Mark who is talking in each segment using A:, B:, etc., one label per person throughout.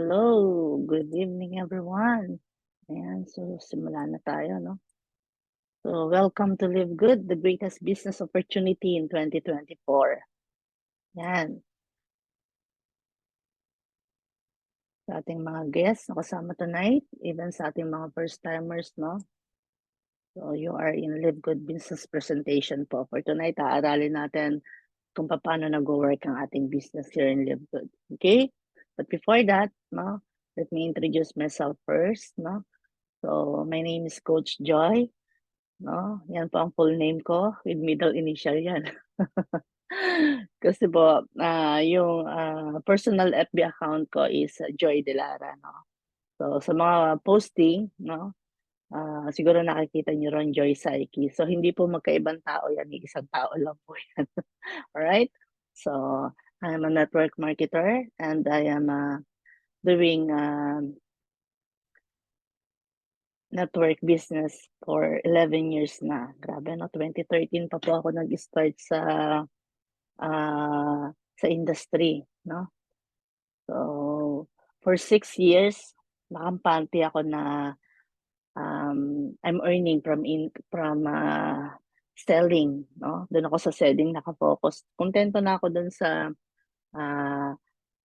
A: Hello, good evening everyone. Ayan, so simula na tayo, no? So welcome to Live Good, the greatest business opportunity in 2024. Yan, sa ating mga guests na kasama tonight, even sa ating mga first-timers, no? So you are in Live Good business presentation po. For tonight, aaralin natin kung paano nag-work ang ating business here in Live Good. Okay? But before that, no, let me introduce myself first, no? So my name is Coach Joy. No, yan po ang full name ko with middle initial yan. Kasi po, yung personal FB account ko is Joy Delara, no? So, sa mga posting, no, siguro nakikita niyo ron Joy Psyche. So, hindi po magkaibang tao yan, isang tao lang po yan. Alright? So, I'm a network marketer and I am doing network business for 11 years na. Grabe, no? 2013 pa po ako nag-start sa industry, no? So, for 6 years, nakampante ako na I'm earning from selling, no? Doon ako sa selling nakafocus. Kontento na ako doon sa uh,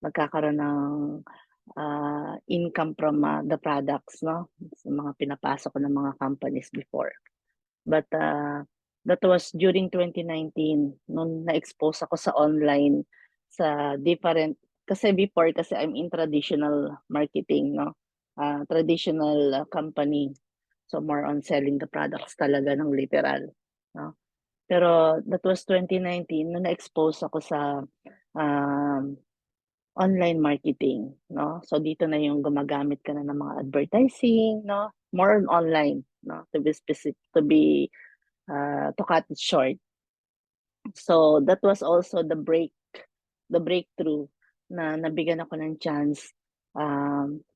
A: magkakaroon ng income from the products, no? Sa mga pinapasok ko ng mga companies before. But that was during 2019 nung na-expose ako sa online sa different kasi before kasi I'm in traditional marketing, no? Traditional company. So more on selling the products talaga ng literal, no? Pero that was 2019 nung na-expose ako sa um, online marketing, no? So dito na yung gumagamit ka na ng mga advertising, no? More on online, no? To be specific, to cut it short. So that was also the breakthrough na nabigyan ako ng chance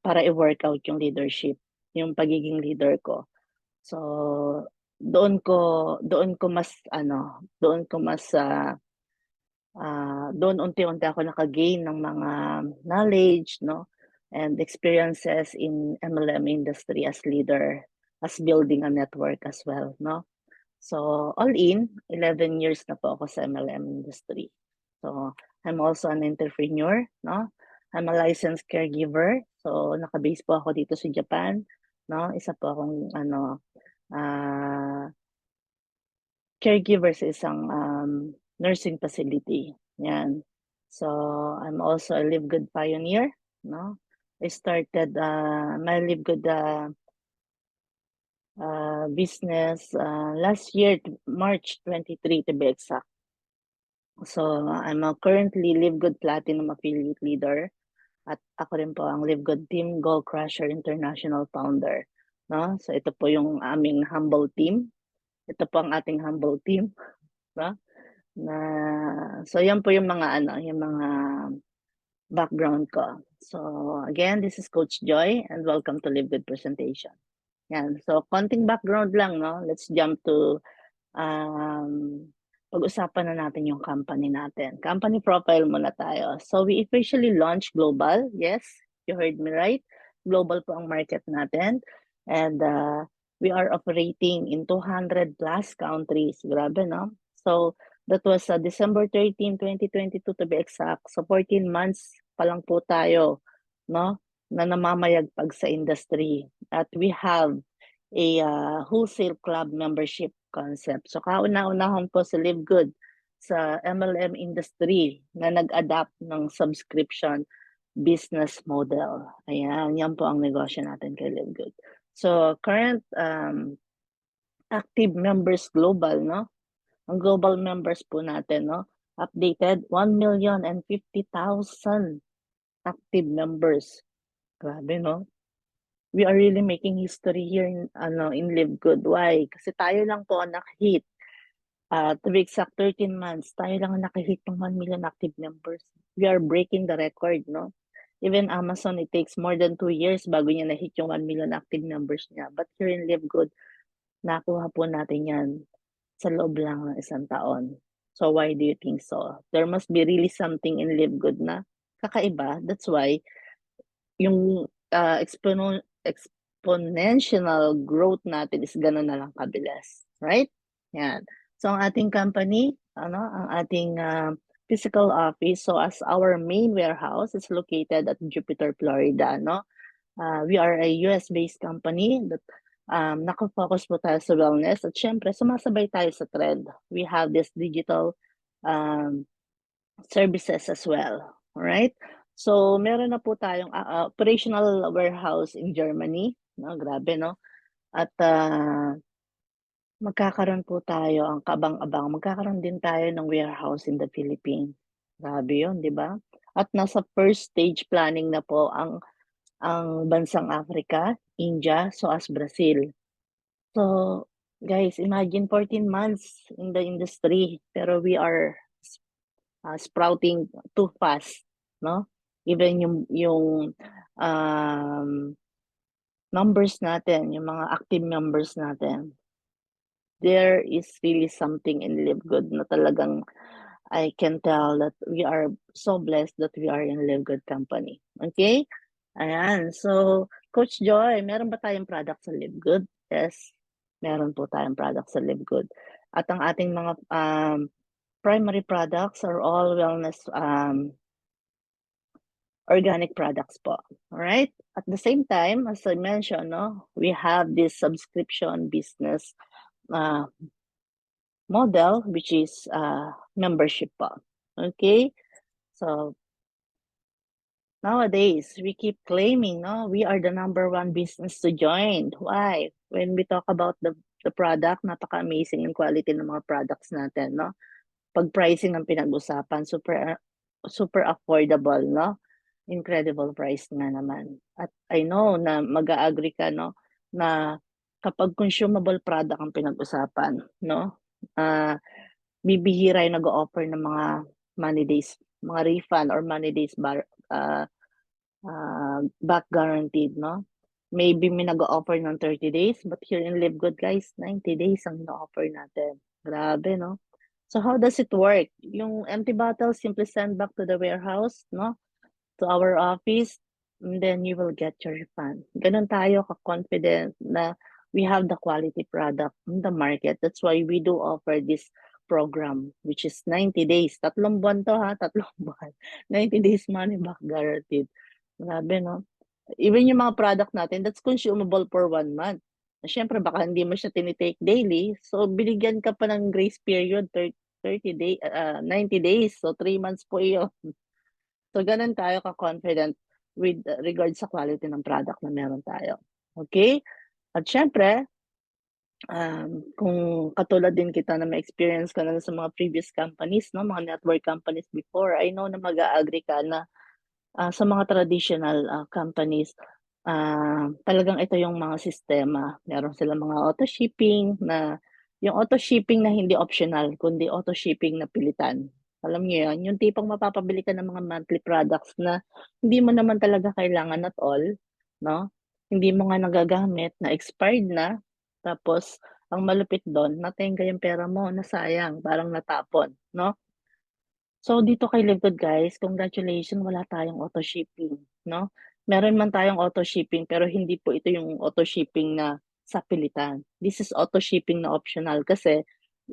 A: para i-workout yung leadership, yung pagiging leader ko. So doon unti-unti ako naka-gain ng mga knowledge, no? And experiences in MLM industry as leader, as building a network as well, no? So, all in, 11 years na po ako sa MLM industry. So, I'm also an entrepreneur, no? I'm a licensed caregiver. So, naka-base po ako dito sa Japan, no? Isa po akong caregiver sa isang nursing facility. Yan. So, I'm also a Live Good pioneer, no? I started my Live Good business last year, March 23 to be exact. So, I'm a currently Live Good Platinum Affiliate Leader at ako rin po ang Live Good Team Goal Crusher International Founder. No? So, ito po yung aming humble team. Ito po ang ating humble team. No? So, yan po yung mga yung mga background ko. So, again, this is Coach Joy and welcome to Live Good Presentation. Yan. So, konting background lang, no? Let's jump to pag-usapan na natin yung company natin. Company profile muna tayo. So, we officially launched global. Yes, you heard me right. Global po ang market natin. And we are operating in 200 plus countries. Grabe, no? So, that was December 13, 2022 to be exact. So, 14 months pa lang po tayo, no? Na namamayagpag sa industry. At we have a wholesale club membership concept. So kauna-unahan po sa Live Good sa MLM industry na nag-adapt ng subscription business model. Ayan, yan po ang negosyo natin kay Live Good. So current active members global, no? Ang global members po natin, no? Updated 1,050,000 active members. Grabe, no? We are really making history here in Live Good. Why? Kasi tayo lang po ang nakahit. To be exact, 13 months, tayo lang ang nakahit ng 1 million active members. We are breaking the record, no? Even Amazon, it takes more than 2 years bago niya na-hit yung 1 million active members niya. But here in Live Good, nakuha po natin yan sa loob lang ng isang taon. So why do you think so? There must be really something in Live Good na kakaiba. That's why yung exponential growth natin is gano'n na lang kabilis, right? Yan. So ang ating company, ang ating physical office, so as our main warehouse is located at Jupiter, Florida, no? We are a US-based company that naka-focus po tayo sa wellness at syempre sumasabay tayo sa trend. We have this digital um, services as well. Alright? So, meron na po tayong operational warehouse in Germany. No, grabe, no? At magkakaroon po tayo, ang kabang-abang, magkakaroon din tayo ng warehouse in the Philippines. Grabe yun, di ba? At nasa first stage planning na po ang bansang Africa, India, so as Brazil. So, guys, imagine 14 months in the industry, pero we are sprouting too fast, no? Even yung um, numbers natin, yung mga active members natin, there is really something in Live Good na talagang I can tell that we are so blessed that we are in Live Good company. Okay? Ayan. So, Coach Joy, meron ba tayong product sa Live Good? Yes, meron po tayong product sa Live Good. At ang ating mga primary products are all wellness organic products po. Alright? At the same time, as I mentioned, no, we have this subscription business model, which is membership po. Okay? So, nowadays, we keep claiming, no, we are the #1 business to join. Why? When we talk about the product, napaka-amazing yung quality ng mga products natin, no? Pag pricing ang pinag-usapan, super affordable, no? Incredible price nga naman. At I know na mag-a-agree ka, no, na kapag consumable product ang pinag-usapan, no, bibihira yung nag-o-offer ng mga money days, mga refund or money days back guaranteed, no? Maybe may nag-o-offer ng 30 days, but here in Live Good, guys, 90 days ang ino-offer natin. Grabe, no? So how does it work? Yung empty bottle, simply send back to the warehouse, no? To our office, and then you will get your refund. Ganun tayo ka-confident na we have the quality product in the market. That's why we do offer this program, which is 90 days. 3 buwan to ha, 3 buwan. 90 days money back guaranteed. Grabe, no? Even yung mga product natin, that's consumable for 1 month. Siyempre, baka hindi mo siya tinitake daily. So, binigyan ka pa ng grace period, 90 days. So, 3 months po iyon. So, ganun tayo ka-confident with regards sa quality ng product na meron tayo. Okay? At syempre, kung katulad din kita na may experience ka na sa mga previous companies, no, mga network companies before, I know na mag-a-agree ka na sa mga traditional companies, talagang ito yung mga sistema. Meron silang mga auto-shipping na, yung auto-shipping na hindi optional, kundi auto-shipping na pilitan. Alam niyo yun, yung tipong mapapabili ka ng mga monthly products na hindi mo naman talaga kailangan at all, no? Hindi mo nga nagagamit, na expired na, tapos ang malupit doon, natenga yung pera mo, nasayang, parang natapon, no? So, dito kay Live Good, guys, congratulations, wala tayong auto-shipping, no? Meron man tayong auto-shipping, pero hindi po ito yung auto-shipping na sa pilitan. This is auto-shipping na optional kasi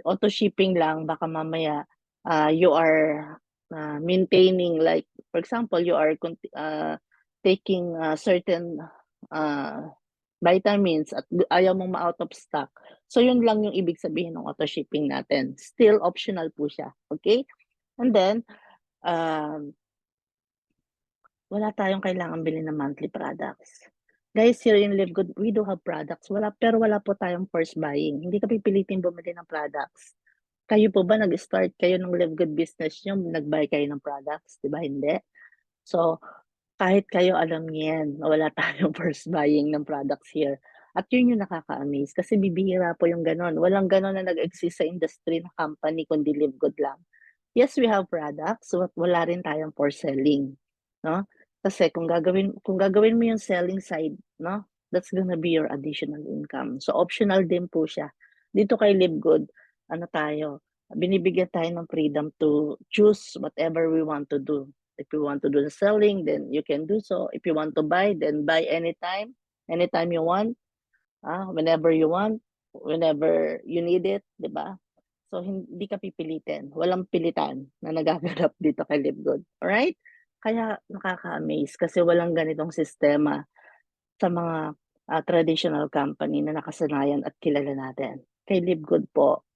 A: auto-shipping lang, baka mamaya you are maintaining, like, for example, you are taking certain uh, vitamins at ayaw mong ma-out of stock. So, yun lang yung ibig sabihin ng auto-shipping natin. Still optional po siya, okay? And then, um, wala tayong kailangan bilhin na monthly products. Guys, here in Live Good, we do have products. Pero wala po tayong force buying. Hindi ka pipilitin bumili ng products. Kayo po ba nag-start kayo ng Live Good business nyo, nag-buy kayo ng products? Di ba? Hindi. So, kahit kayo alam niyo yan, na wala tayong force buying ng products here. At yun yung nakaka-amaze kasi bibihira po yung ganon. Walang ganon na nag-exist sa industry na company kundi Live Good lang. Yes, we have products, but wala rin tayong for selling, no? Kasi kung gagawin mo yung selling side, no? That's gonna be your additional income. So optional din po siya. Dito kay Live Good, ano tayo, binibigyan tayo ng freedom to choose whatever we want to do. If you want to do the selling, then you can do so. If you want to buy, then buy anytime you want, whenever you want, whenever you need it, di ba? So, hindi ka pipilitin. Walang pilitan na nagaganap dito kay Livegood. Alright? Kaya nakaka-amaze kasi walang ganitong sistema sa mga traditional company na nakasanayan at kilala natin. Kay Livegood po,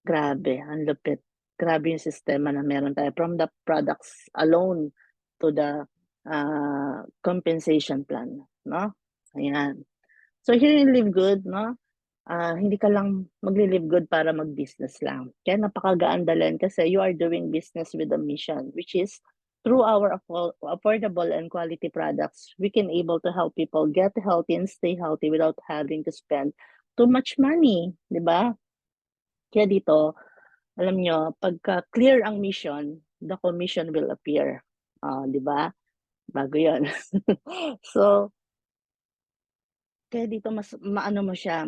A: grabe, ang lupit. Grabe yung sistema na meron tayo. From the products alone to the compensation plan. No? Ayan. So here in Live Good, no? Hindi ka lang magli-live good para mag-business lang. Kaya napakagaan dalhin kasi you are doing business with a mission, which is through our affordable and quality products, we can able to help people get healthy and stay healthy without having to spend too much money, di ba? Kaya dito, alam nyo, pagka clear ang mission, the commission will appear. Di ba? Bago yon. So, kaya dito mas maano mo siya,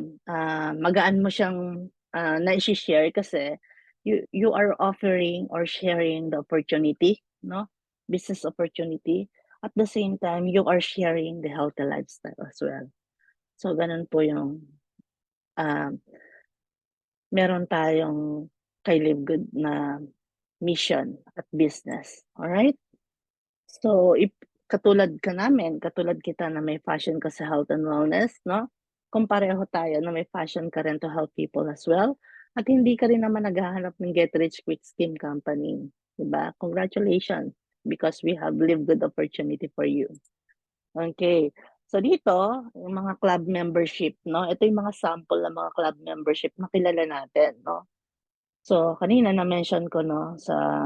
A: magaan mo siyang na-share kasi you are offering or sharing the opportunity, no? Business opportunity. At the same time, you are sharing the healthy lifestyle as well. So, ganun po yung meron tayong kay Live Good na mission at business. Alright? So, katulad kita na may passion ka sa health and wellness, no? Kung pareho tayo na may passion ka rin to help people as well. At hindi ka rin naman naghahanap ng get rich quick scheme company. Diba? Congratulations because we have Live Good opportunity for you. Okay. So dito, yung mga club membership, no? Ito yung mga sample ng mga club membership na kilala natin, no? So kanina na-mention ko, no, sa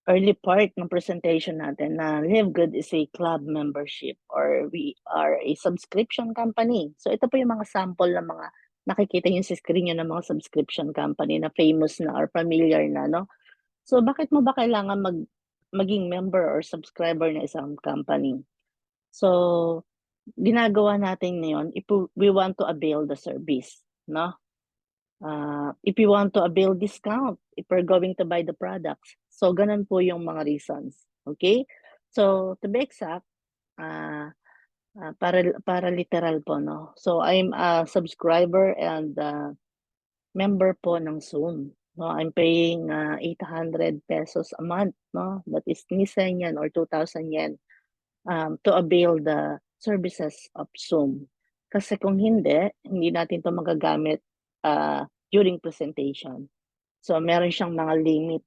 A: early part ng presentation natin na Live Good is a club membership or we are a subscription company. So ito po yung mga sample ng mga nakikita yung sa screen nyo ng mga subscription company na famous na or familiar na, no? So bakit mo ba kailangan maging member or subscriber na isang company? So ginagawa natin ngayon if we want to avail the service, no? If you want to avail discount, if we're going to buy the products. So, ganun po yung mga reasons. Okay? So, to be exact, para literal po, no? So, I'm a subscriber and member po ng Zoom. No, I'm paying 800 pesos a month, no? That is Nisan yan or 2,000 yen to avail the services of Zoom. Kasi kung hindi natin to magagamit during presentation. So, meron siyang mga limit,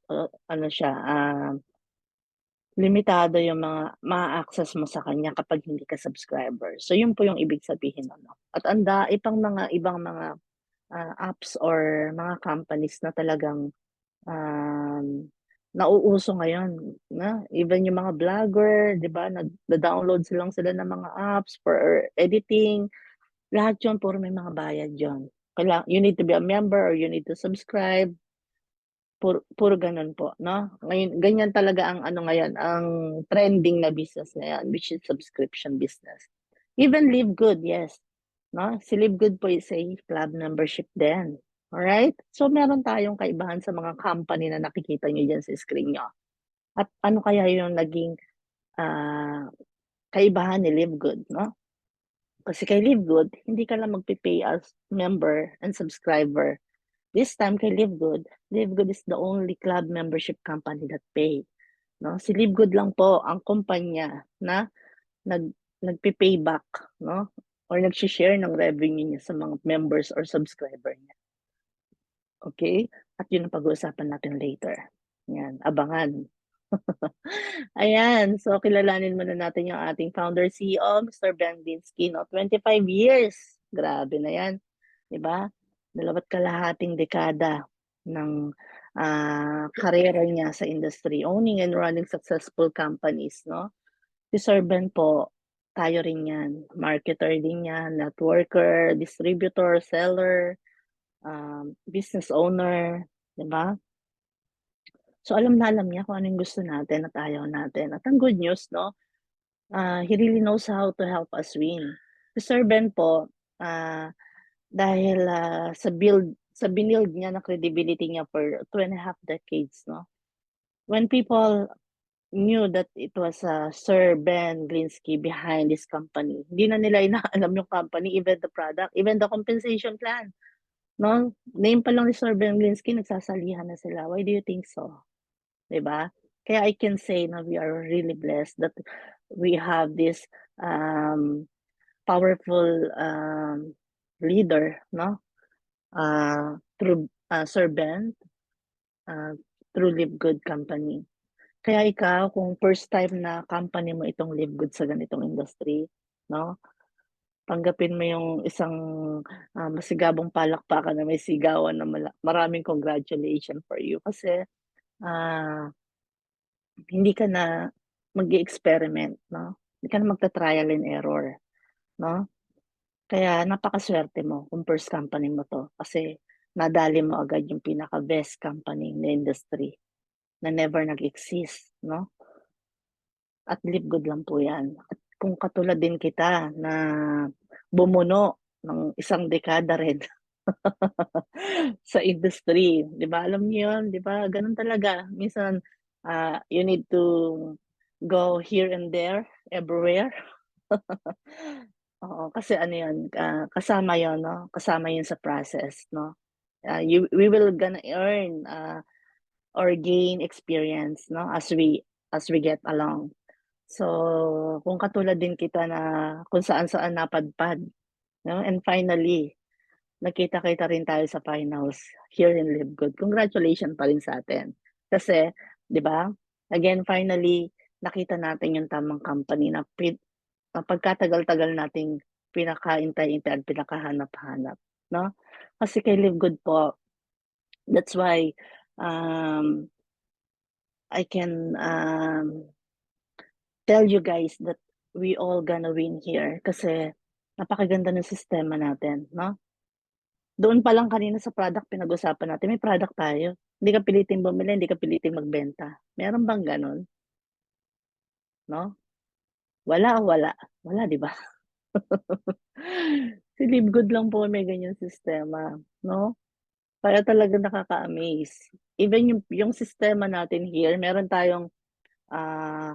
A: limitado yung mga ma-access mo sa kanya kapag hindi ka subscriber. So, yun po yung ibig sabihin. Ano? At ibang mga apps or mga companies na talagang nauuso ngayon. Na? Even yung mga vlogger, di ba, nag-download sila ng mga apps for editing. Lahat yun, puro may mga bayad yun. You need to be a member or you need to subscribe. Puro ganun po, no? Ngayon, ganyan talaga ang ngayon, ang trending na business ngayon, which is subscription business. Even Live Good, yes. No? Si Live Good po is a club membership din. Alright? So, meron tayong kaibahan sa mga company na nakikita nyo dyan sa screen nyo. At ano kaya yung naging kaibahan ni Live Good, no? Kasi kay Live Good, hindi ka lang magpipay as member and subscriber. This time kay Live Good is the only club membership company that pay. No? Si Live Good lang po ang kumpanya na nagpi-pay back, no? Or nag-share ng revenue niya sa mga members or subscriber niya. Okay? At yun ang pag-uusapan natin later. Yan, abangan. Ayan, so kilalanin muna natin yung ating founder CEO, Mr. Ben Dinsky, no? 25 years. Grabe na yan. Diba? 2 kalahating dekada ng karera niya sa industry, owning and running successful companies, no? Si Sir Ben po, tayo rin yan. Marketer din yan, networker, distributor, seller, business owner, di ba? So alam niya kung ano yung gusto natin at ayaw natin. At ang good news, no? He really knows how to help us win. Si Sir Ben po, dahil sa binild niya na credibility niya for 2.5 decades, no? when people knew that it was Sir Ben Glinsky behind this company, hindi na nila inaalam yung company, even the product, even the compensation plan. No? Name pa lang ni Sir Ben Glinsky, nagsasalihan na sila. Why do you think so? 'Di ba? Kaya I can say na we are really blessed that we have this powerful leader, no? Through Sir Ben, uh, through Live Good Company. Kaya ikaw, kung first time na company mo itong Live Good sa ganitong industry, no? Tanggapin mo yung isang masigabong palakpakan na may sigawan na maraming congratulations for you kasi ah, hindi ka na mag-experiment, no? Hindi ka na magta-trial and error, no? Kaya napakaswerte mo kung first company mo 'to kasi nadali mo agad yung pinaka-best company in the industry na never nag-exist, 'no? At live good lang po 'yan. At kung katulad din kita na bumuno ng isang dekada rin sa industry, 'di ba? Alam niyo 'yun, 'di ba? Gano'n talaga. Minsan, you need to go here and there, everywhere. Oo, kasi ano 'yun, kasama 'yun 'no, kasama 'yun sa process 'no. We will gonna earn, or gain experience 'no, as we get along. So, kung katulad din kita na kung saan-saan napadpad 'no, and finally nagkita-kita rin tayo sa finals here in Live Good. Congratulations pa rin sa atin. Kasi 'di ba, again finally nakita natin yung tamang company na pagkatagal-tagal nating pinakaintay-intay at pinakahanap-hanap 'no. Kasi kay Live Good po, that's why, um, I can, tell you guys that we all gonna win here kasi napakaganda ng sistema natin 'no. Doon pa lang kanina sa product pinag-usapan natin, may product tayo. Hindi ka piliting bumili, hindi ka piliting magbenta. Meron bang gano'n, 'no? Wala, wala. Wala, 'di ba? Si Live Good lang po may ganyang sistema, 'no? Kaya talagang nakaka-amaze. Even yung sistema natin here, meron tayong, ah,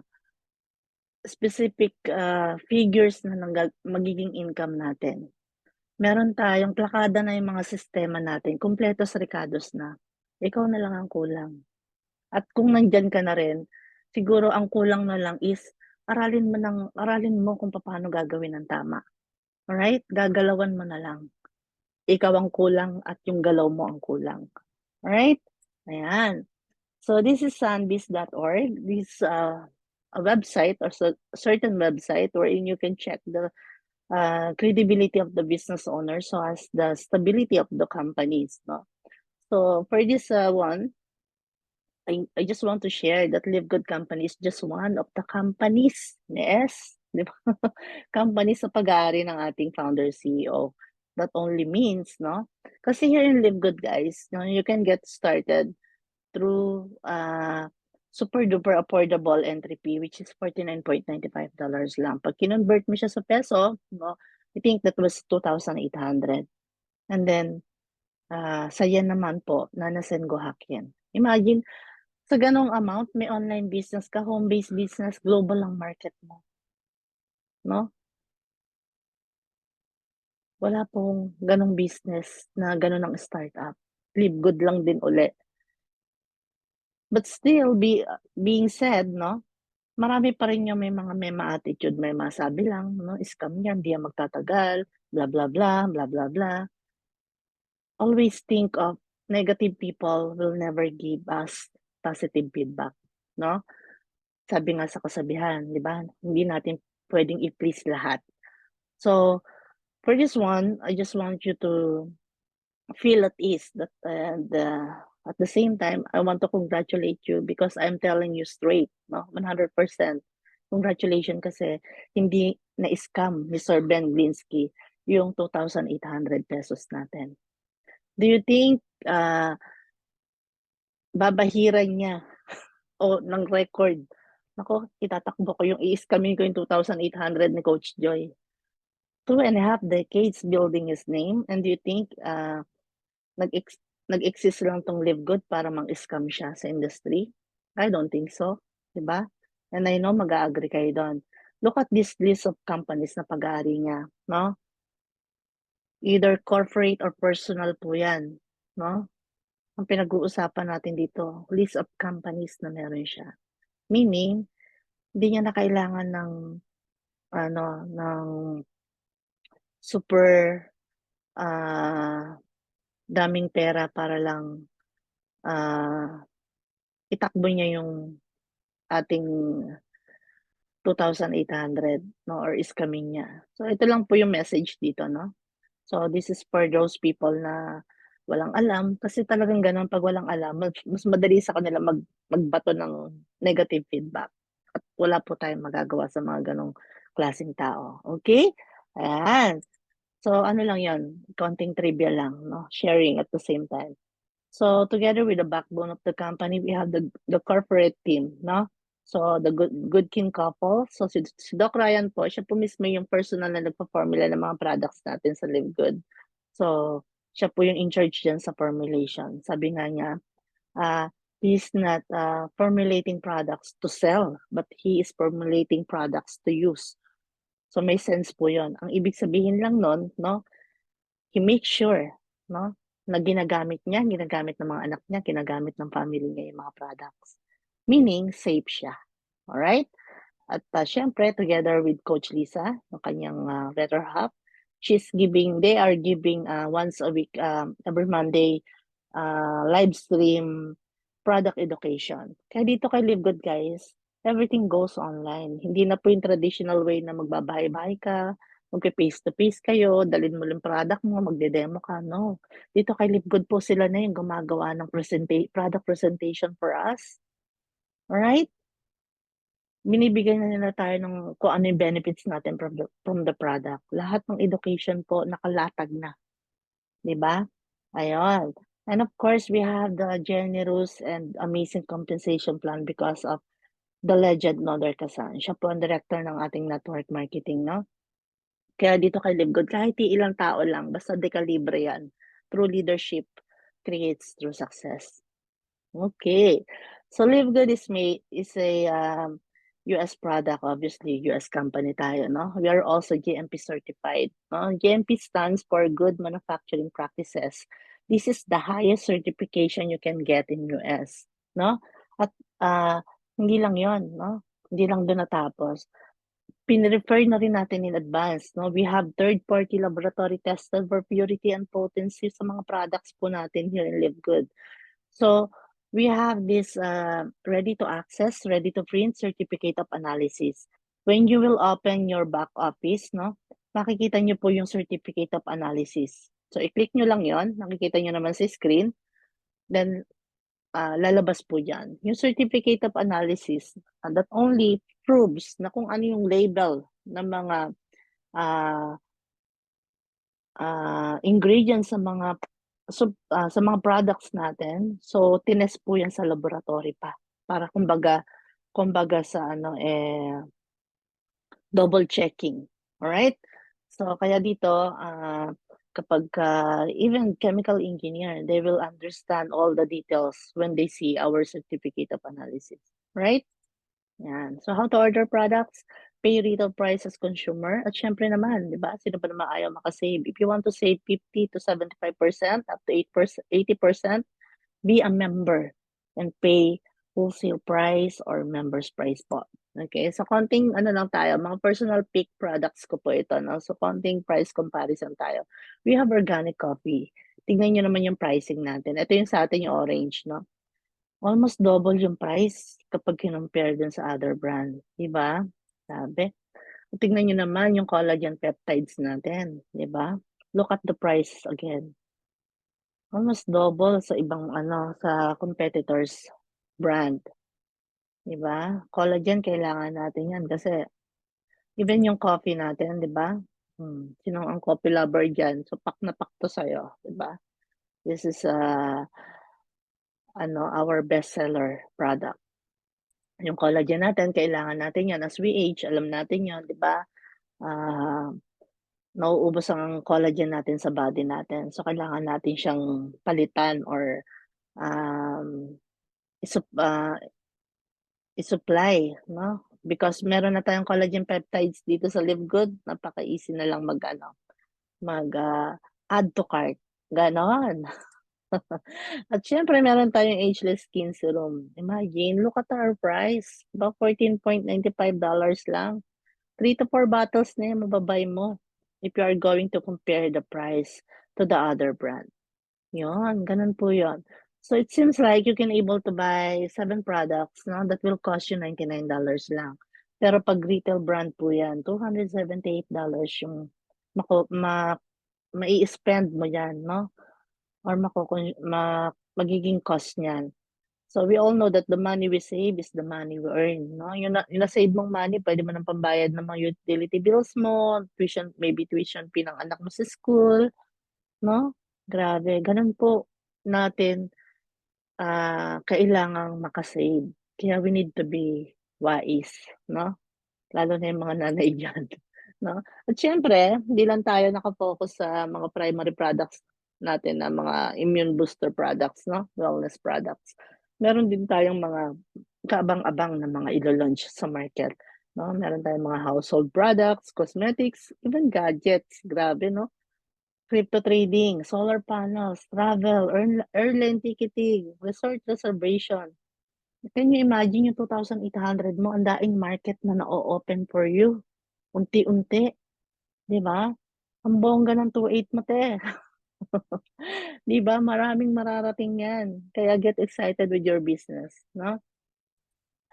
A: specific, figures na magiging income natin. Meron tayong plakada na yung mga sistema natin, kumpletos recados na. Ikaw na lang ang kulang. At kung nandiyan ka na rin, siguro ang kulang na lang is aralin mo kung paano gagawin ng tama, alright? Gagalawan mo na lang. Ikaw ang kulang at yung galaw mo ang kulang, alright? Ayan. So this is sunbiz.org. This a website or certain website wherein you can check the credibility of the business owner so as the stability of the companies, no? So for this one, I just want to share that Live Good Company is just one of the companies, yes, di ba? Companies sa pag-aari ng ating founder CEO. That only means, no? Kasi here in Live Good, guys, no, you can get started through super duper affordable entry fee, which is $49.95 lang. Pag kinonvert mo siya sa peso, no, I think that was 2,800. And then, sa yen naman po, nanasen Gohak yen. Imagine, sa ganong amount, may online business ka, home-based business, global ang market mo. No? Wala pong ganong business na ganon ang startup. Live good lang din uli. But still, being said, no? Marami pa rin yung may mga mema attitude, may masabi lang, no? Scam yan, di yan magtatagal, blah, blah, blah, blah, blah, blah. Always think of negative people will never give us positive feedback, no? Sabi nga sa kasabihan, di ba? Hindi natin pwedeng i-please lahat. So, for this one, I just want you to feel at ease that at the same time, I want to congratulate you because I'm telling you straight, no? 100%. Congratulations kasi hindi na-scam ni Sir Ben Glinsky yung 2,800 pesos natin. Do you think babahiran niya o ng record? Nako, itatakbo ko yung i-scamin ko yung 2,800 ni Coach Joy. 2.5 decades building his name, and do you think nag-exist lang tong Live Good para mang-scam siya sa industry? I don't think so, 'di ba? And I know mag-a-agree kayo do'n. Look at this list of companies na pag-aari niya, 'no? Either corporate or personal po 'yan, 'no? Ang pinag-uusapan natin dito, list of companies na meron siya. Meaning, hindi niya na kailangan ng ano, ng super, daming pera para lang, itakbo niya yung ating 2,800 'no, or scamming niya. So ito lang po yung message dito 'no. So this is for those people na walang alam, kasi talagang gano'n 'pag walang alam mas madali sa kanila magbato ng negative feedback at wala po tayong magagawa sa mga gano'ng klaseng tao, okey? Ayan. So ano lang 'yun, konting trivia lang 'no, sharing at the same time. So together with the backbone of the company, we have the corporate team, no? So the Goodkin couple. So si Doc Ryan po, siya po mismo yung personal na nagpo-formula ng mga products natin sa Live Good. So siya po yung in charge diyan sa formulation. Sabi nga niya, he's not formulating products to sell, but he is formulating products to use. So may sense po 'yon. Ang ibig sabihin lang nun 'no, he makes sure 'no, na ginagamit ng mga anak niya, ginagamit ng family niya yung mga products. Meaning safe siya, alright? At, siyempre together with Coach Lisa, yung kanyang, better half, they are giving, once a week, every Monday, live stream product education. Kaya dito kay Live Good guys, everything goes online. Hindi na po yung traditional way na magbabahay-bahay ka, magfe-face to face kayo, dalhin mo yung product mo, magde-demo ka, no. Dito kay Live Good po sila na yung gumagawa ng product presentation for us, alright? Binibigyan na nila tayo ng kung ano yung benefits natin from the product. Lahat ng education po nakalatag na, 'di ba? Ayun. And of course, we have the generous and amazing compensation plan because of the legend Nodar Kasan. Siya po ang director ng ating network marketing, no? Kaya dito kay Live Good, kahit ilang tao lang, basta dekalibre yan. True leadership creates true success. Okay. So Live Good is a US product, obviously US company tayo, no? We are also GMP certified. No? GMP stands for Good Manufacturing Practices. This is the highest certification you can get in US, no? At hindi lang 'yon, no? Hindi lang doon natapos. Pin-refer na rin natin in advance, no? We have third-party laboratory tested for purity and potency sa mga products po natin here in Live Good. So, we have this ready to access, ready to print certificate of analysis. When you will open your back office, no, makikita nyo po yung certificate of analysis. So, i-click nyo lang yon, nakikita nyo naman sa screen. Then, lalabas po dyan. Yung certificate of analysis, that only proves na kung ano yung label ng mga ingredients sa mga products natin. So tinest po 'yan sa laboratory pa para kumbaga sa ano double checking. Alright? So kaya dito kapag even chemical engineer, they will understand all the details when they see our certificate of analysis. Right? Yan. So how to order products? Pay retail price as consumer. At syempre naman, di ba? Sino ba naman ayaw makasave? If you want to save 50 to 75%, up to 8%, 80%, be a member and pay wholesale price or members price po. Okay, so konting ano lang tayo, mga personal pick products ko po ito, no? So konting price comparison tayo. We have organic coffee. Tingnan nyo naman yung pricing natin. Ito yung sa atin yung orange, no? Almost double yung price kapag kinompare dun sa other brand, 'di ba? Sabi. Tignan niyo naman yung collagen peptides natin, 'di ba? Look at the price again. Almost double sa ibang ano, sa competitors brand, 'di ba? Collagen kailangan natin 'yan kasi even yung coffee natin, 'di ba? Sino ang coffee lover diyan? So pak na pak 'to sa'yo, 'di ba? This is our bestseller product. Yung collagen natin kailangan natin 'yan as we age, alam natin 'yon, 'di ba? Ah, nauubos ang collagen natin sa body natin. So kailangan natin siyang palitan or um, isup i-supply, no? Because meron na tayong collagen peptides dito sa Live Good, napaka-easy na lang add to cart, gano'n. At siyempre meron tayong ageless skin serum. Imagine, look at our price, about $14.95 lang. 3 to 4 bottles na yan mababuy mo if you are going to compare the price to the other brand. Yun, ganun po yun. So it seems like you can able to buy 7 products, no, that will cost you $99 lang. Pero pag retail brand po yan, $278 yung mako ma mai-spend mo yan, no, or magiging cost niyan. So we all know that the money we save is the money we earn, no? Yung na-save mong money, pwede mo nang pambayad ng mga utility bills mo, tuition, maybe tuition fee ng anak mo sa school, no? Grabe, ganun po natin kailangang makasave. Kaya we need to be wise, no? Lalo na yung mga nanay diyan, no? At siyempre, hindi lang tayo naka-focus sa mga primary products natin na mga immune booster products, no? Wellness products. Meron din tayong mga kaabang-abang na mga ilo-launch sa market, no? Meron tayong mga household products, cosmetics, even gadgets. Grabe, no? Crypto trading, solar panels, travel, airline ticketing, resort reservation. Can you imagine yung 2,800 mo, ang daing market na na-o-open for you, unti-unti, 'di ba? Ang bongga ng 2.8 mo 'te. 'Di ba, maraming mararating 'yan, kaya get excited with your business, 'no?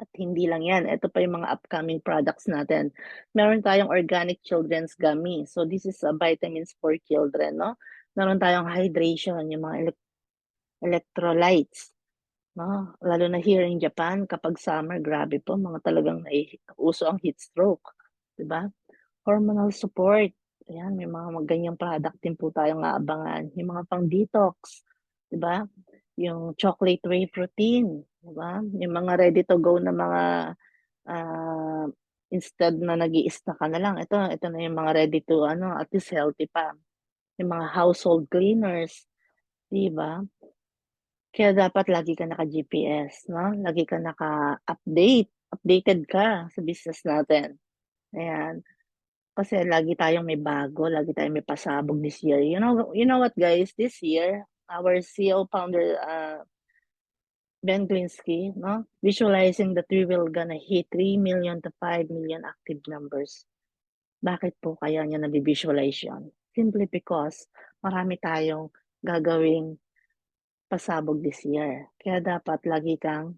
A: At hindi lang 'yan, eto pa yung mga upcoming products natin. Meron tayong organic children's gummy, so this is, vitamins for children, 'no? Meron tayong hydration, yung mga electrolytes. 'No, lalo na here in Japan kapag summer grabe po mga talagang uso ang heat stroke, 'di ba? Hormonal support, ayan may mga ganyang product din po tayong aabangan, yung mga pang-detox, 'di ba? Yung chocolate whey protein, 'di ba? Yung mga ready to go na mga, ah, instead na nag-i-snack ka na lang, ito na yung mga ready to ano, at least healthy pa. Yung mga household cleaners, 'di ba? Kaya dapat lagi ka naka-GPS 'no, lagi ka updated ka sa business natin, ayan. Kasi lagi tayong may bago, lagi tayong may pasabog this year. You know what guys, this year, our CEO founder, Ben Glinsky 'no, visualizing that we will gonna hit 3 million to 5 million active numbers. Bakit po kaya niya nabi-visualize yun? Simply because marami tayong gagawing pasabog this year. Kaya dapat lagi kang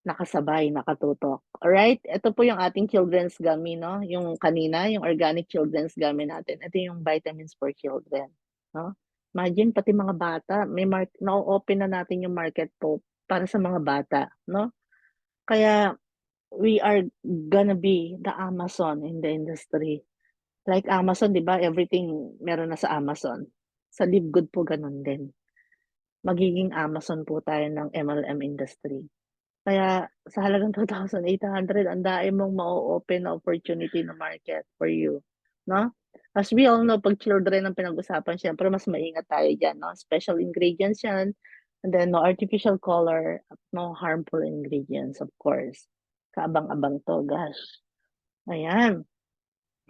A: nakasabay, nakatutok. Alright, ito po yung ating children's gummy, no? Yung kanina, yung organic children's gummy natin. Ito yung vitamins for children, no? Imagine, pati mga bata, na-open na natin yung market po para sa mga bata, no? Kaya, we are gonna be the Amazon in the industry. Like Amazon, di ba? Everything meron na sa Amazon. Sa Live Good po ganun din. Magiging Amazon po tayo ng MLM industry. Kaya sa halagang 2,800 ang daing mong ma-o-open na opportunity na market for you, 'no? As we all know, 'pag children ang pinag-usapan siyempre mas maingat tayo diyan, 'no? Special ingredients 'yan, and then no artificial color, no harmful ingredients, of course. Kaabang-abang 'to, gosh. Ayan.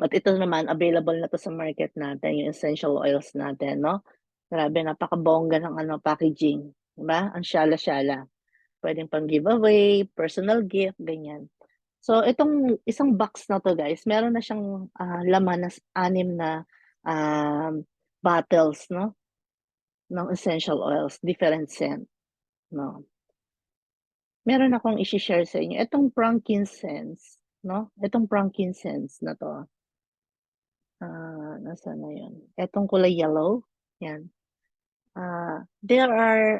A: At ito naman, available na 'to sa market natin, yung essential oils natin, 'no? Grabe, napakabongga ng ano, packaging, 'di ba? Ang syala-syala. Puwedeng pang-giveaway, personal gift, ganyan. So itong isang box na 'to guys, meron na siyang, laman na 6 na, bottles 'no, ng essential oils, different scent 'no. Meron akong ishi-share sa inyo, itong frankincense 'no, itong frankincense na 'to, nasaan na 'yun, itong kulay yellow, 'yan.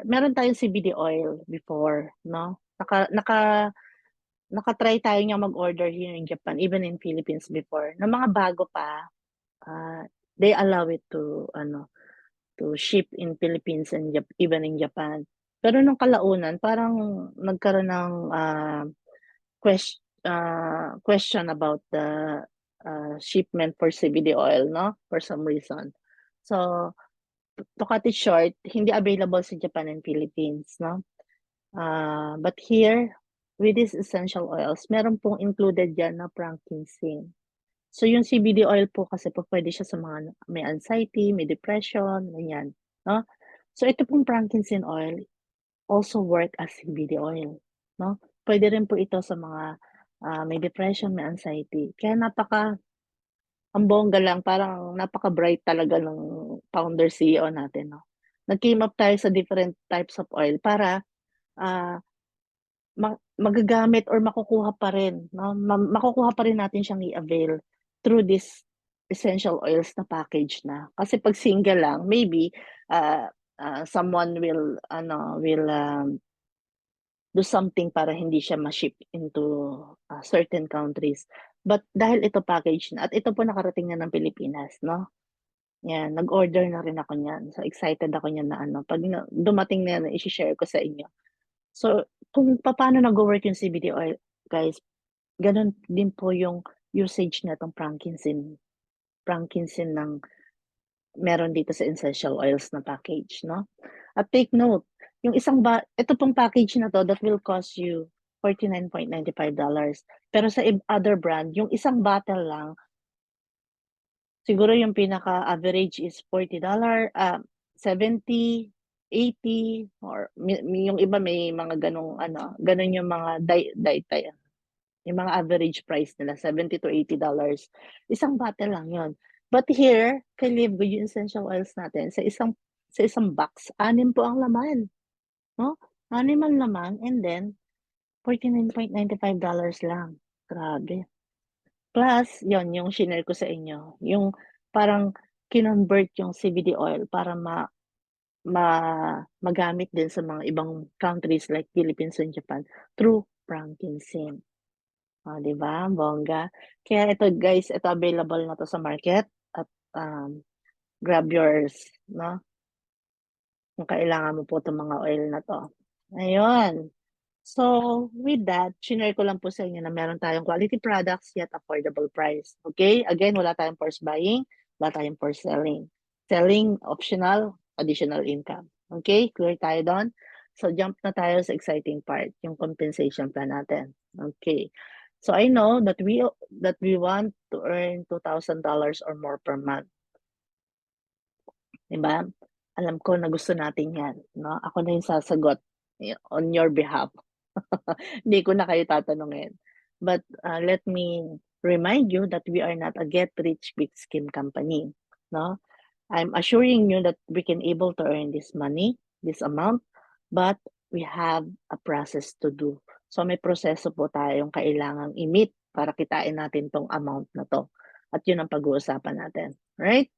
A: Meron tayong CBD oil before 'no, naka-try tayo niyang mag-order here in Japan, even in Philippines before, na mga bago pa, they allow it to ano, to ship in Philippines and even in Japan. Pero nung kalaunan parang nagkaroon ng, question about the, shipment for CBD oil 'no, for some reason. So, to cut it short, hindi available sa Japan and Philippines 'no. But here with these essential oils, meron pong included yan na frankincense. So yung CBD oil po kasi po pwede siya sa mga may anxiety, may depression, ganyan, no? So ito pong frankincense oil also work as CBD oil, no? Pwede rin po ito sa mga may depression, may anxiety. Kaya ang bongga lang, parang napaka-bright talaga ng founder CEO natin, no? Nag-came up tayo sa different types of oil para ah, magagamit or makukuha pa rin, no? Makukuha pa rin natin siyang i-avail through this essential oils na package na. Kasi pag single lang, maybe someone will do something para hindi siya ma-ship into certain countries. But dahil ito package na, at ito po nakarating na ng Pilipinas, no? Yan, nag-order na rin ako niyan. So excited ako niyan na pag dumating na yan, i-share ko sa inyo. So, kung paano nag-work yung CBD oil, guys, ganun din po yung usage na itong frankincense ng meron dito sa essential oils na package, no? At take note, yung ito pong package na to that will cost you $49.95. Pero sa other brand, yung isang bottle lang, siguro yung pinaka-average is $40, 70, 80, or yung iba may mga ganun yung mga yung mga average price nila, $70 to $80. Isang bottle lang yon. But here, kay Live Good, yung essential oils natin, sa isang box, 6 po ang laman. No? 6 ang laman, and then, $49.95 lang. Grabe. Plus, yon yung shinare ko sa inyo. Yung parang kinonvert yung CBD oil para magamit din sa mga ibang countries like Philippines and Japan through frankincense. Di ba? Bongga. Kaya ito guys, ito available na to sa market at grab yours, no? Kung kailangan mo po itong mga oil na to. Ayun. So, with that, shinare ko lang po sa inyo na meron tayong quality products yet affordable price. Okay? Again, wala tayong force buying, wala tayong force selling. Selling, optional, additional income. Okay? Clear tayo doon? So, jump na tayo sa exciting part, yung compensation plan natin. Okay. So, I know that we want to earn $2,000 or more per month. Diba? Alam ko na gusto natin yan. No? Ako na yung sasagot on your behalf. Hindi ko na kayo tatanungin. But let me remind you that we are not a get-rich-quick scheme company. No? I'm assuring you that we can able to earn this money, this amount, but we have a process to do. So may proseso po tayong kailangang i-meet para kitain natin tong amount na to. At yun ang pag-uusapan natin. Right?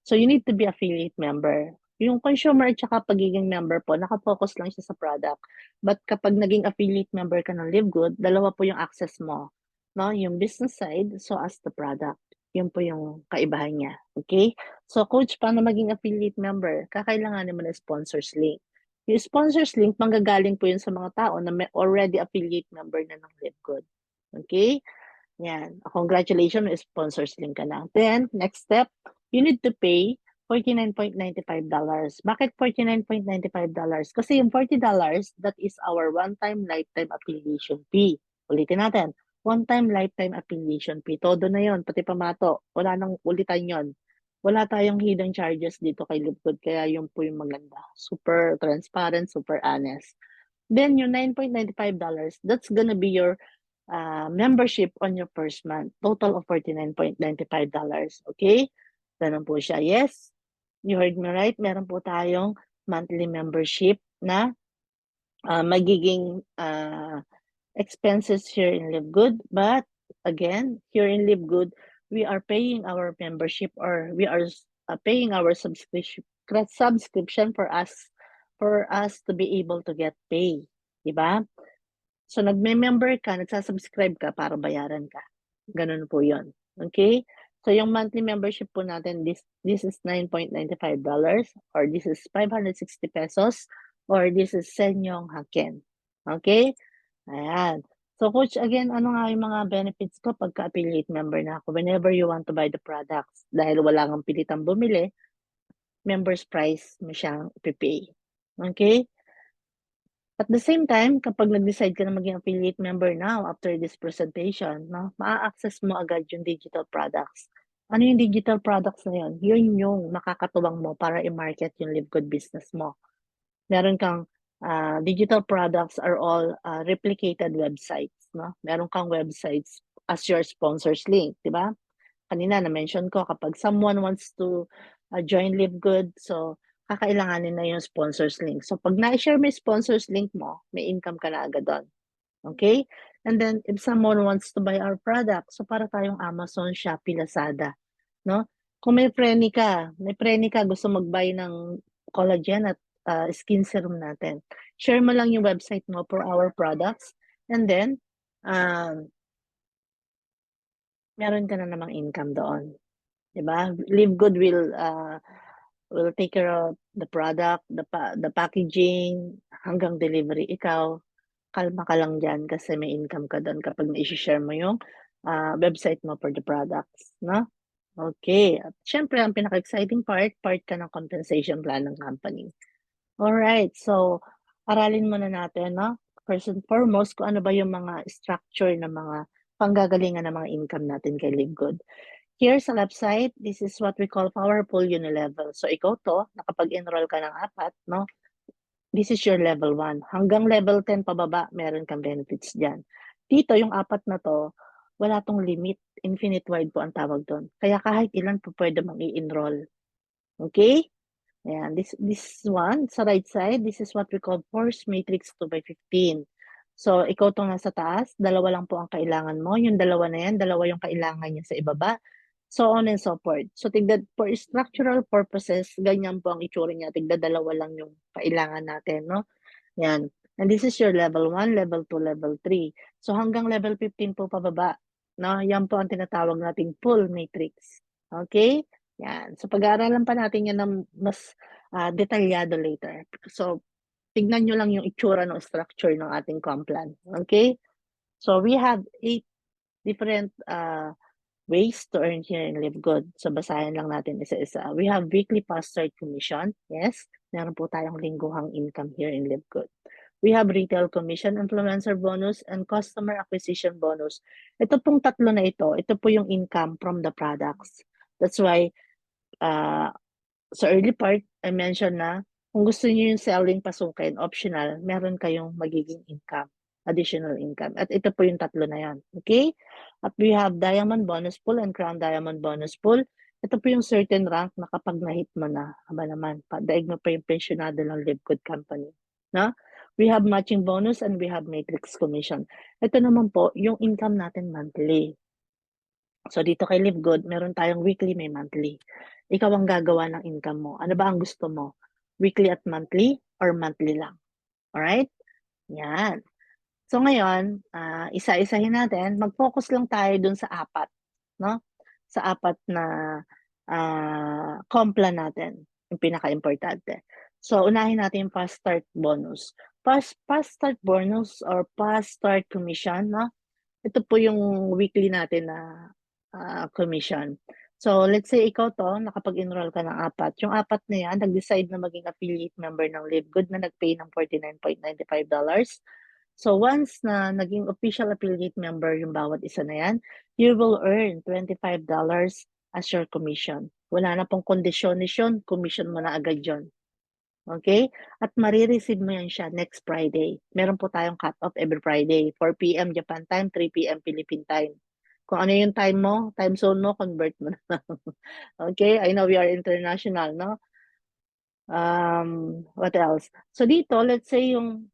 A: So you need to be affiliate member. Yung consumer at saka pagiging member po, nakafocus lang siya sa product. But kapag naging affiliate member ka ng Live Good, dalawa po yung access mo. No? Yung business side, so as the product. Yun po yung kaibahan niya. Okay? So coach, paano maging affiliate member? Kakailanganin mo na sponsors link. Yung sponsors link, manggagaling po yun sa mga tao na may already affiliate member na ng Live Good. Okay? Yan. Congratulations, may sponsors link ka na. Then, next step, you need to pay $49.95. Bakit $49.95? Kasi yung $40, that is our one-time lifetime affiliation fee. Ulitin natin, one-time lifetime affiliation fee. Todo na yon, pati pamato. Wala nang ulitan yon. Wala tayong hidden charges dito kay Livegood, kaya yun po yung maganda. Super transparent, super honest. Then yung $9.95, that's gonna be your membership on your first month. Total of $49.95. Okay? Ganun po siya. Yes, you heard me right. Meron po tayong monthly membership na magiging expenses here in Live Good. But again, here in Live Good, we are paying our membership, or we are paying our subscription for us to be able to get pay. Diba? So, nagme-member ka, nagsasubscribe ka para bayaran ka. Ganun po yon. Okay? So, yung monthly membership po natin, this is $9.95, or this is 560 pesos, or this is Senyong Haken. Okay? Ayan. So, coach, again, ano nga yung mga benefits ko pagka-affiliate member na ako? Whenever you want to buy the products, dahil wala kang pilitang bumili, member's price mo siyang ipipay. Okay? At the same time, kapag nag-decide ka na maging affiliate member now after this presentation, no, maa-access mo agad yung digital products. Ano yung digital products na yun? Yun yung makakatuwang mo para i-market yung Live Good business mo. Meron kang digital products are all replicated websites, no? Meron kang websites as your sponsors link, di ba? Kanina na-mention ko kapag someone wants to join Live Good, so kakailanganin na yung sponsors link. So pag na-share mo yung sponsors link mo, may income ka na agad doon. Okay? And then if someone wants to buy our product, so para tayong Amazon, Shopee, Lazada, no? Kung may preni ka, gusto mag-buy ng collagen at skin serum natin. Share mo lang yung website mo for our products and then meron ka na namang income doon. 'Di ba? Live Good will take care of the product, the packaging, hanggang delivery. Ikaw, kalma ka lang diyan kasi may income ka doon kapag na-share mo yung website mo for the products, no? Okay. At syempre, ang pinaka-exciting part ka ng compensation plan ng company. Alright, so aralin muna natin, no? First and foremost, kung ano ba yung mga structure ng mga panggagalingan ng mga income natin kay Live Good. Here sa left side, this is what we call Powerful Unilevel. So ikaw to, nakapag-enroll ka ng 4, no? This is your level 1. Hanggang level 10 pababa, meron kang benefits dyan. Dito, yung 4 na to, wala tong limit. Infinite wide po ang tawag doon. Kaya kahit ilan po pwede mong i-enroll. Okay? Ayan, this one, sa right side, this is what we call Force Matrix 2x15. So, ikaw tong nasa taas, dalawa lang po ang kailangan mo. Yung dalawa na yan, dalawa yung kailangan niya sa ibaba. So on and so forth. So for structural purposes, ganyan po ang itsura niya. Dalawa lang yung kailangan natin, no? Yan. And this is your level 1, level 2, level 3. So hanggang level 15 po pababa, no? Yan po ang tinatawag nating full matrix. Okay? Yan. So pag-aaralan pa natin yan ng mas detalyado later. So tignan nyo lang yung itsura ng structure ng ating complan. Okay? So we have 8 different ways to earn here in Live Good. So basahin lang natin isa-isa. We have weekly past start commission. Yes, meron po tayong lingguhang income here in Live Good. We have retail commission, influencer bonus, and customer acquisition bonus. Ito pong tatlo na ito po yung income from the products. That's why sa early part, I mentioned na kung gusto niyo yung selling pasukin, optional, meron kayong magiging income, additional income. At ito po yung tatlo na yan. Okay? At we have Diamond Bonus Pool and Crown Diamond Bonus Pool. Ito po yung certain rank na kapag na-hit mo na, aba naman, daig mo pa yung pensionado ng Live Good Company. No? We have matching bonus and we have matrix commission. Ito naman po, yung income natin monthly. So dito kay Live Good, meron tayong weekly, may monthly. Ikaw ang gagawa ng income mo. Ano ba ang gusto mo? Weekly at monthly or monthly lang? Alright? Yan. So ngayon, isa-isahin natin, mag-focus lang tayo dun sa 4, no? Sa 4 na complan natin, yung pinaka-importante. So unahin natin yung fast start bonus. Fast start bonus or fast start commission, no? Ito po yung weekly natin na commission. So let's say ikaw to, nakapag-enroll ka ng 4. Yung 4 na yan, nag-decide na maging affiliate member ng Live Good na nag-pay ng $49.95. So once na naging official affiliate member yung bawat isa na yan, you will earn $25 as your commission. Wala na pong kondisyon, commission mo na agad yun. Okay? At marireceive mo yan siya next Friday. Meron po tayong cut-off every Friday. 4 p.m. Japan time, 3 p.m. Philippine time. Kung ano yung time mo, time zone mo, convert mo na. Okay? I know we are international, no? What else? So dito, let's say yung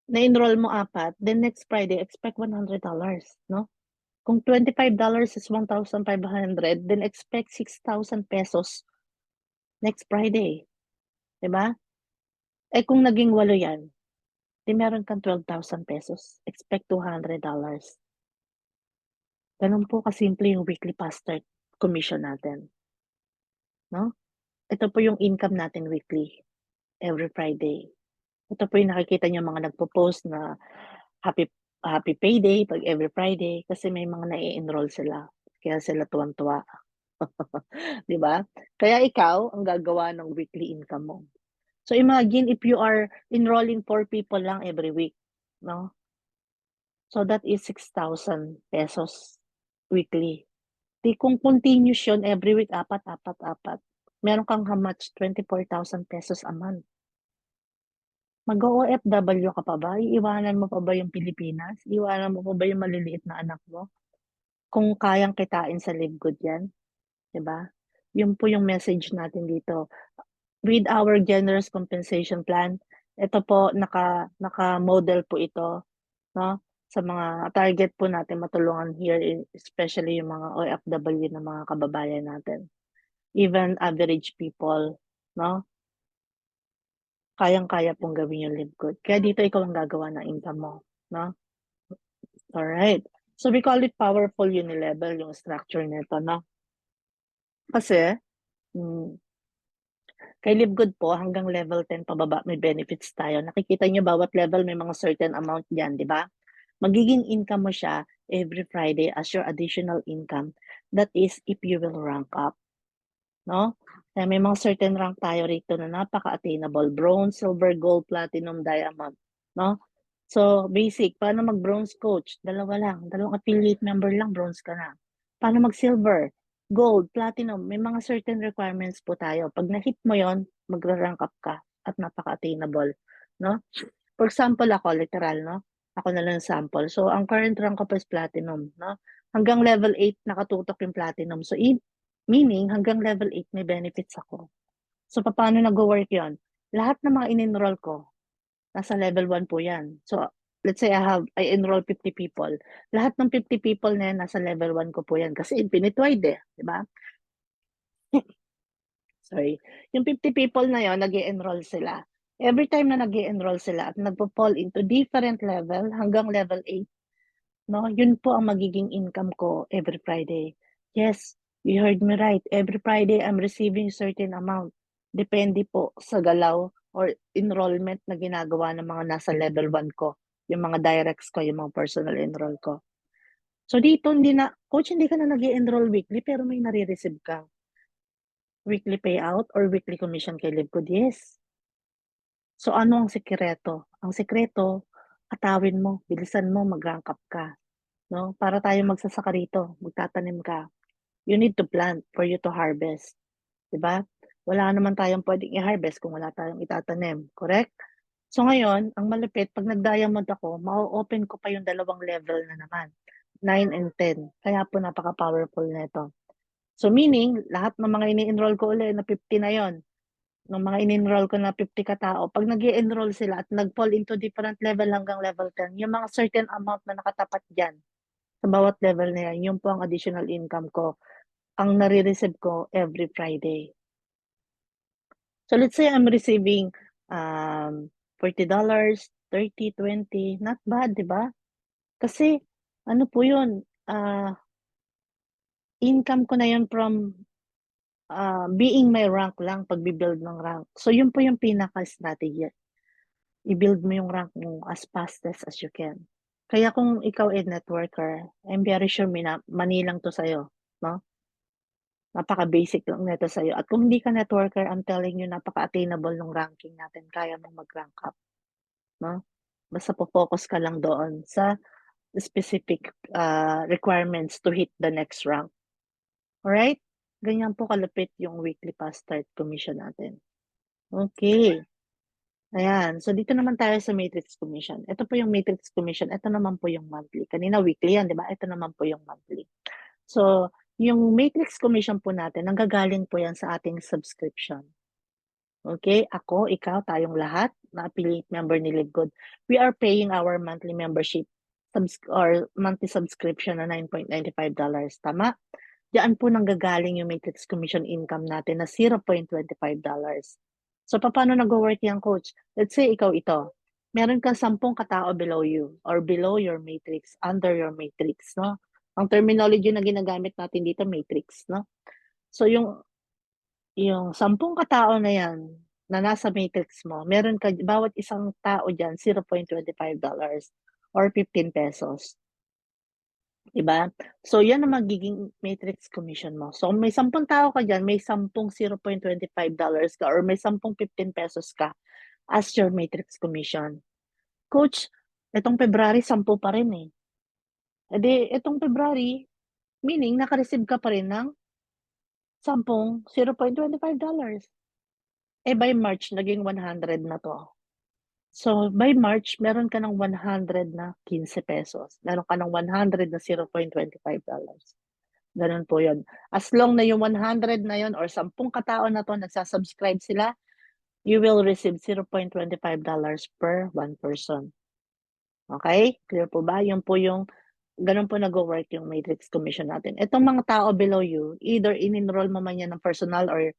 A: na-enroll mo 4, then next Friday, expect $100, no? Kung $25 is 1,500, then expect 6,000 pesos next Friday. Diba? Eh kung naging 8 yan, di meron kang 12,000 pesos. Expect $200. Ganun po kasimple yung weekly past start commission natin. No? Ito po yung income natin weekly, every Friday. Ito po yung nakikita nyo mga nagpo-post na happy payday pag every Friday kasi may mga nai-enroll sila. Kaya sila tuwan-tuwa. Di ba? Kaya ikaw ang gagawa ng weekly income mo. So imagine if you are enrolling 4 people lang every week, no? So that is 6,000 pesos weekly. Di kung continuous yun, every week, apat, meron kang how much? 24,000 pesos a month. Mag-OFW ka pa ba? Iiwanan mo pa ba yung Pilipinas? Iiwanan mo pa ba yung maliliit na anak mo? Kung kayang kitain sa Live Good yan, di ba? Yun po yung message natin dito. With our generous compensation plan, ito po, naka-model po ito, no? Sa mga target po natin matulungan here, especially yung mga OFW na mga kababayan natin. Even average people, no? Kayang-kaya pong gawin yung Live Good. Kaya dito ikaw ang gagawa ng income mo, no? Alright. So we call it powerful unilevel, yung structure nito, no? Kasi, kay Live Good po, hanggang level 10 pababa, may benefits tayo. Nakikita nyo, bawat level may mga certain amount dyan, di ba? Magiging income mo siya every Friday as your additional income. That is, if you will rank up, no? Kaya may mga certain rank tayo rito na napaka-attainable. Bronze, silver, gold, platinum, diamond, no? So, basic, paano mag-bronze coach? Dalawa lang. Dalawang affiliate member lang, bronze ka na. Paano mag-silver? Gold, platinum, may mga certain requirements po tayo. Pag na-hit mo yon, magra-rank up ka at napaka-attainable, no? For example, ako, literal, no? Ako na lang sample. So, ang current rank up is platinum, no? Hanggang level 8, nakatutok yung platinum. So, meaning, hanggang level 8, may benefits ako. So, paano nag-work yon? Lahat ng mga in-enroll ko, nasa level 1 po yan. So, let's say I enroll 50 people. Lahat ng 50 people na yan, nasa level 1 ko po yan. Kasi infinite wide di ba? Sorry. Yung 50 people na yon, nag-enroll sila. Every time na nag-enroll sila at nagpo-fall into different level hanggang level 8, no? Yun po ang magiging income ko every Friday. Yes, you heard me right. Every Friday, I'm receiving certain amount. Depende po sa galaw or enrollment na ginagawa ng mga nasa level 1 ko. Yung mga directs ko, yung mga personal enroll ko. So dito, coach, hindi ka na nag-enroll weekly pero may nare-receive ka. Weekly payout or weekly commission kay Live Good? Yes. So ano ang sekreto? Ang sekreto, atawin mo, bilisan mo, mag-rank up ka. No? Para tayo magsasaka rito, magtatanim ka. You need to plant for you to harvest. Diba? Wala naman tayong pwedeng i-harvest kung wala tayong itatanim. Correct? So ngayon, ang malupit, pag nag-diamond ako, ma-open ko pa yung dalawang level na naman. 9 and 10. Kaya po napaka-powerful nito. So meaning, lahat ng mga ini-enroll ko ulit na 50 na yon, ng mga in-enroll ko na 50 katao, pag nag enroll sila at nag-fall into different level hanggang level 10, yung mga certain amount na nakatapat dyan, sa bawat level na yan, yun po ang additional income ko, ang nare-receive ko every Friday. So let's say I'm receiving $40, 30, 20, not bad, di ba? Kasi, ano po yun, income ko na yun from being my rank lang, pag-build ng rank. So yun po yung pinaka-strategy. I-build mo yung rank mo as fastest as you can. Kaya kung ikaw ay networker, I'm very sure manilang to sa'yo, no? Napaka-basic lang nito sa'yo. At kung hindi ka networker, I'm telling you, napaka-attainable ng ranking natin. Kaya mong mag-rank up, no? Basta po-focus ka lang doon sa specific requirements to hit the next rank. Alright? Ganyan po kalupit yung weekly fast start commission natin. Okay. Ayan. So, dito naman tayo sa matrix commission. Ito po yung matrix commission. Ito naman po yung monthly. Kanina weekly yan, di ba? Ito naman po yung monthly. So, yung matrix commission po natin, nanggagaling po yan sa ating subscription. Okay? Ako, ikaw, tayong lahat na affiliate member ni Live Good. We are paying our monthly membership or monthly subscription na $9.95. Tama? Diyan po nanggagaling yung matrix commission income natin na $0.25. So, paano nag-work yan, coach? Let's say, ikaw ito. Meron kang 10 katao below you or below your matrix, under your matrix, no? Ang terminology na ginagamit natin dito, matrix, no? So, yung 10 katao na yan, na nasa matrix mo, meron ka, bawat isang tao dyan, $0.25 or 15 pesos. Diba? So, yan ang magiging matrix commission mo. So, may 10 tao ka dyan, may 10 $0.25 ka or may 10 15 pesos ka as your matrix commission. Coach, itong February, 10 pa rin eh. E di, itong February, meaning naka-receive ka pa rin ng 10 $0.25. Eh by March, naging 100 na to. So, by March, meron ka ng 100 na 15 pesos. Meron ka ng 100 na $0.25. Ganun po yun. As long na yung 100 na yun or 10 katao na to, nagsasubscribe sila, you will receive $0.25 per one person. Okay? Clear po ba? Yun po yung, ganun po nag-work yung matrix commission natin. Itong mga tao below you, either in-enroll mo man yan ng personal or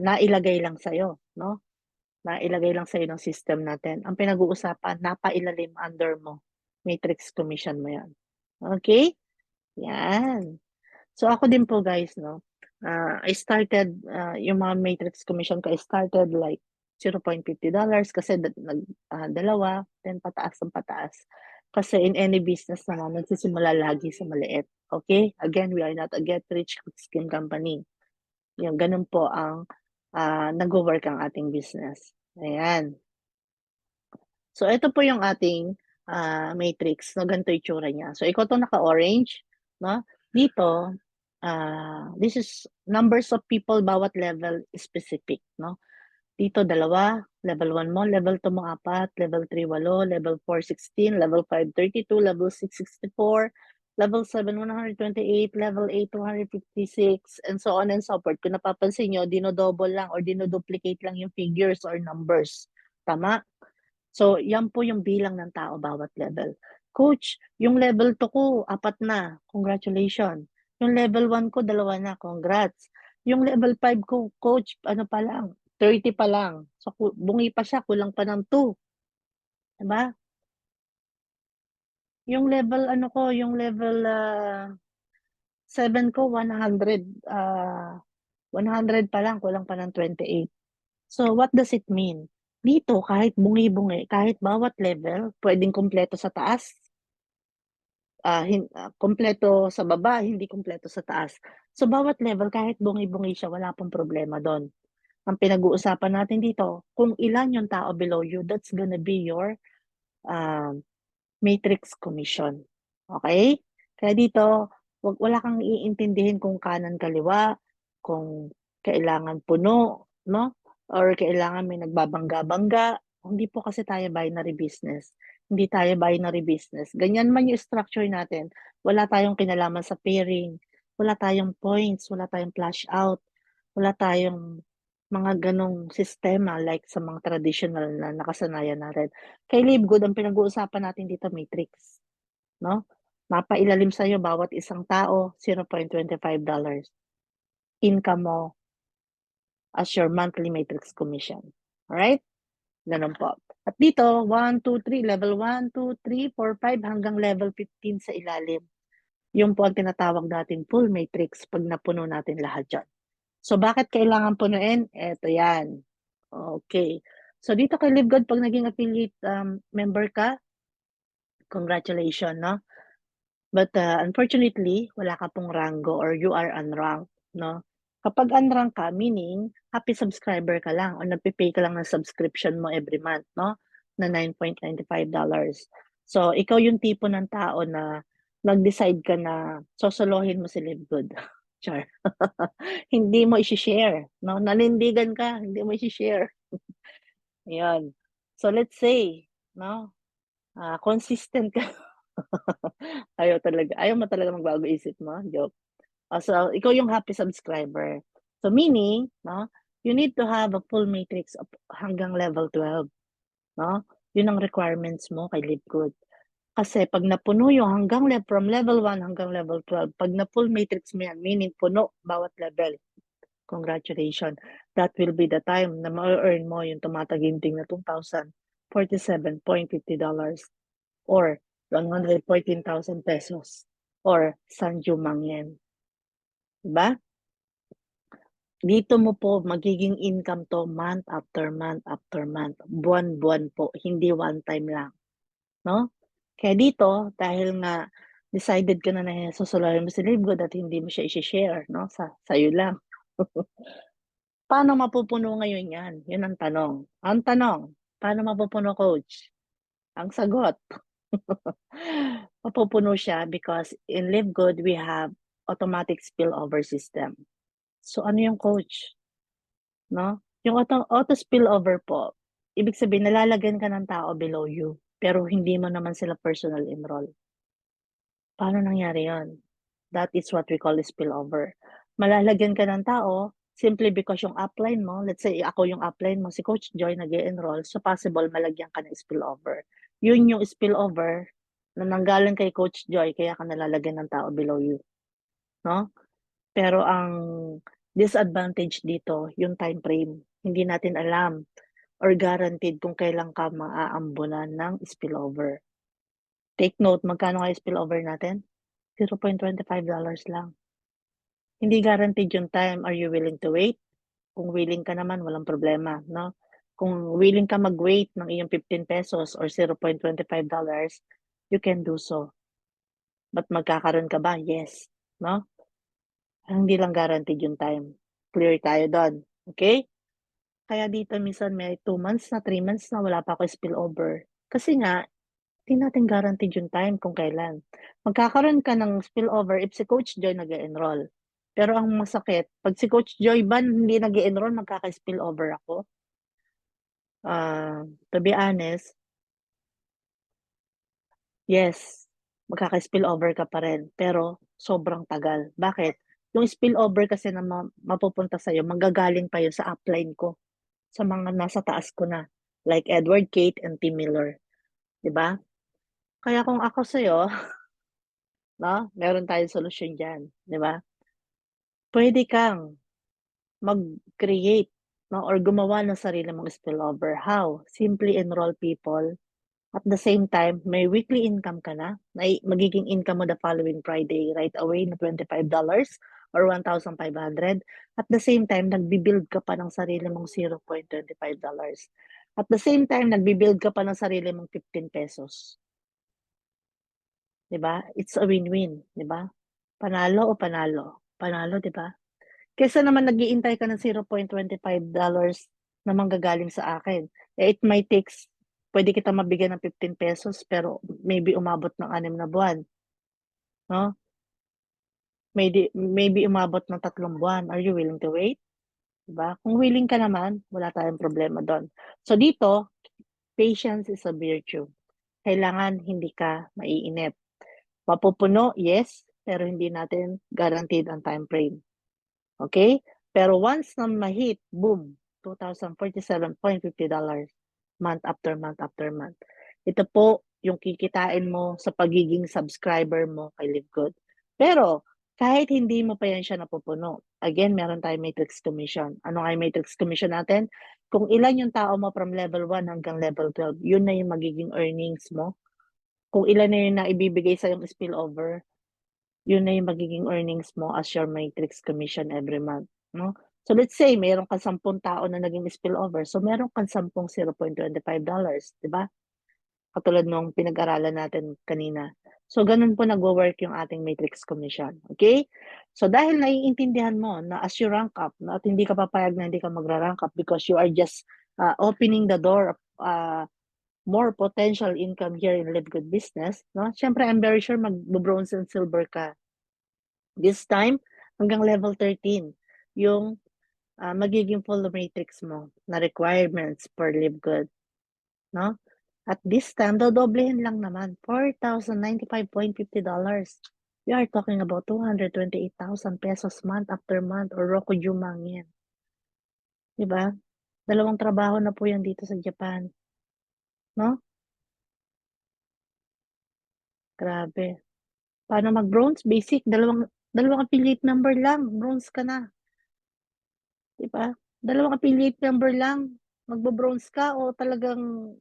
A: nailagay lang sa'yo, no? Nailagay lang sa'yo ng system natin. Ang pinag-uusapan, napailalim under mo. Matrix commission mo yan. Okay? Yan. So ako din po guys, no? I started, yung mga matrix commission ko, I started like $0.50 kasi dalawa, then pataas ang pataas. Kasi in any business naman, nagsisimula lagi sa maliit. Okay? Again, we are not a get-rich-quick scheme company. Yung ganun po ang nag-work ang ating business. Ayan. So, ito po yung ating matrix. No? Ganito yung tsura niya. So, ikaw itong naka-orange. No? Dito, this is numbers of people, bawat level specific. No? Dito, dalawa. Level 1 mo, level 2 mo, 4, level 3, 8, level 4, 16, level 5, 32, level 6, 64, level 7, 128, level 8, 256, and so on and so forth. Kung napapansin nyo, dino-double lang or dino-duplicate lang yung figures or numbers. Tama? So, yan po yung bilang ng tao bawat level. Coach, yung level 2 ko, 4 na. Congratulations. Yung level 1 ko, 2 na. Congrats. Yung level 5 ko, coach, ano pa lang, 30 pa lang. So, bungi pa siya, kulang pa ng 2. Diba? Yung level, ano ko, yung level 7 ko, 100. 100 pa lang, kulang pa ng 28. So, what does it mean? Dito, kahit bungi-bungi, kahit bawat level, pwedeng kumpleto sa taas, kumpleto sa baba, hindi kumpleto sa taas. So, bawat level, kahit bungi-bungi siya, wala pong problema doon. Ang pinag-uusapan natin dito, kung ilan yung tao below you, that's gonna be your matrix commission. Okay? Kaya dito, wala kang iintindihin kung kanan kaliwa, kung kailangan puno, no? Or kailangan may nagbabangga-bangga. Hindi po kasi tayo binary business. Hindi tayo binary business. Ganyan man yung structure natin. Wala tayong kinalaman sa pairing. Wala tayong points. Wala tayong flash out. Wala tayong mga ganong sistema like sa mga traditional na nakasanayan natin. Kay Livegood, ang pinag-uusapan natin dito, matrix. No? Mapailalim sa'yo bawat isang tao, $0.25. Income mo as your monthly matrix commission. Alright? Ganun po. At dito, 1, 2, 3, level 1, 2, 3, 4, 5, hanggang level 15 sa ilalim. Yung po ang tinatawag natin full matrix pag napuno natin lahat dyan. So, bakit kailangan punuin? Eto yan. Okay. So, dito kay LiveGod, pag naging affiliate member ka, congratulations, no? But unfortunately, wala ka pong rango or you are unranked, no? Kapag unranked ka, meaning happy subscriber ka lang or nagpipay ka lang ng subscription mo every month, no? Na $9.95. So, ikaw yung tipo ng tao na nag-decide ka na sosolohin mo si LiveGood. Char. Hindi mo i-share, no? Nanindigan ka, hindi mo i-share. Ayan. So, let's say, no? Consistent ka. Ayaw mo talaga magbago isip mo. Joke. So, ikaw yung happy subscriber. So, meaning, no? You need to have a full matrix of hanggang level 12. No? Yun ang requirements mo kay LiveGood. Kasi pag napuno yung from level 1 hanggang level 12, pag na full matrix mo yan, meaning puno bawat level, congratulations. That will be the time na ma-earn mo yung tumataginting na $2,047.50 or 114,000 pesos or Sanju Mangyen. Diba? Dito mo po magiging income to month after month after month. Buwan-buwan po, hindi one time lang. No? Kaya dito, dahil nga decided ka na susulayan mo si Live at hindi mo siya i-share, no? Sa'yo lang. Paano mapupuno ngayon yan? Yun ang tanong. Ang tanong, paano mapupuno, coach? Ang sagot, mapupuno siya because in Live Good, we have automatic spillover system. So ano yung coach? No? Yung auto spillover po, ibig sabihin nalalagyan ka ng tao below you, pero hindi mo naman sila personal enroll. Paano nangyari yon? That is what we call spillover. Malalagyan ka ng tao simply because yung upline mo, let's say ako yung upline mo, si Coach Joy nag-enroll, so possible malagyan ka ng spillover. Yun yung spillover na nanggaling kay Coach Joy, kaya ka nalalagyan ng tao below you. No? Pero ang disadvantage dito, yung time frame. Hindi natin alam or guaranteed kung kailan ka maaambunan ng spillover. Take note, magkano kayo spillover natin? $0.25 lang. Hindi guaranteed yung time. Are you willing to wait? Kung willing ka naman, walang problema, no? Kung willing ka mag-wait ng iyong 15 pesos or $0.25, you can do so. But magkakaroon ka ba? Yes. No? Hindi lang guaranteed yung time. Clear tayo doon. Okay? Kaya dito minsan may 2 months na, 3 months na wala pa ako spillover. Kasi nga, hindi natin guaranteed yung time kung kailan. Magkakaroon ka ng spillover if si Coach Joy nag-enroll. Pero ang masakit, pag si Coach Joy ba hindi nag-enroll, magkaka-spillover ako? To be honest, yes, magkaka-spillover ka pa rin. Pero sobrang tagal. Bakit? Yung spillover kasi na mapupunta sa'yo, manggagaling pa yun sa upline ko. Sa mga nasa taas ko na. Like Edward, Kate, and Tim Miller. 'Di ba? Kaya kung ako sa'yo, no, meron tayong solusyon diyan, 'di ba? Pwede kang mag-create, no, or gumawa ng sarili mong spillover. How? Simply enroll people. At the same time, may weekly income ka na. Magiging income mo the following Friday right away na $25 or 1,500. At the same time, nagbi-build ka pa ng sarili mong $0.25. At the same time, nagbi-build ka pa ng sarili mong 15 pesos. 'Di ba? It's a win-win, 'di ba? Panalo o panalo? Panalo, 'di ba? Kaysa naman nag-iintay ka ng $0.25 na manggagaling sa akin. Eh, it might takes puwede kitang mabigyan ng 15 pesos pero maybe umabot ng 6 na buwan, 'no? Maybe umabot ng 3 buwan. Are you willing to wait? 'Di ba? Kung willing ka naman, wala tayong problema do'n. So dito, patience is a virtue. Kailangan hindi ka maiinip. Mapupuno, yes, pero hindi natin guaranteed ang time frame. Okay? Pero once na ma-hit, boom, $2,047.50 month after month after month. Ito po yung kikitain mo sa pagiging subscriber mo kay LiveGood. Pero kahit hindi mo pa yan siya napupuno, again, meron tayong matrix commission. Ano nga yung matrix commission natin? Kung ilan yung tao mo from level 1 hanggang level 12, yun na yung magiging earnings mo. Kung ilan na yung naibibigay sa yung spillover, yun na yung magiging earnings mo as your matrix commission every month, no? So let's say meron kang 10 tao na naging spillover, so meron kang 10 $0.25, 'di ba? Katulad nung pinag-aralan natin kanina. So ganun po nagwo-work yung ating matrix commission, okay? So dahil naiintindihan mo na as you rank up, no, at hindi ka papayag na hindi ka magra-rank up because you are just opening the door of more potential income here in Live Good Business, no? Siyempre, I'm very sure mag-bronze and silver ka this time hanggang level 13 yung magiging full matrix mo na requirements for Live Good, no? At this time, dodoblehin lang naman, $4,095.50. We are talking about 228,000 pesos month after month or Roku Jumangin. Diba? 2 trabaho na po yan dito sa Japan. No? Grabe. Paano mag-bronze? Basic, dalawang affiliate number lang, bronze ka na. Diba? Dalawang affiliate number lang, magbo-bronze ka o talagang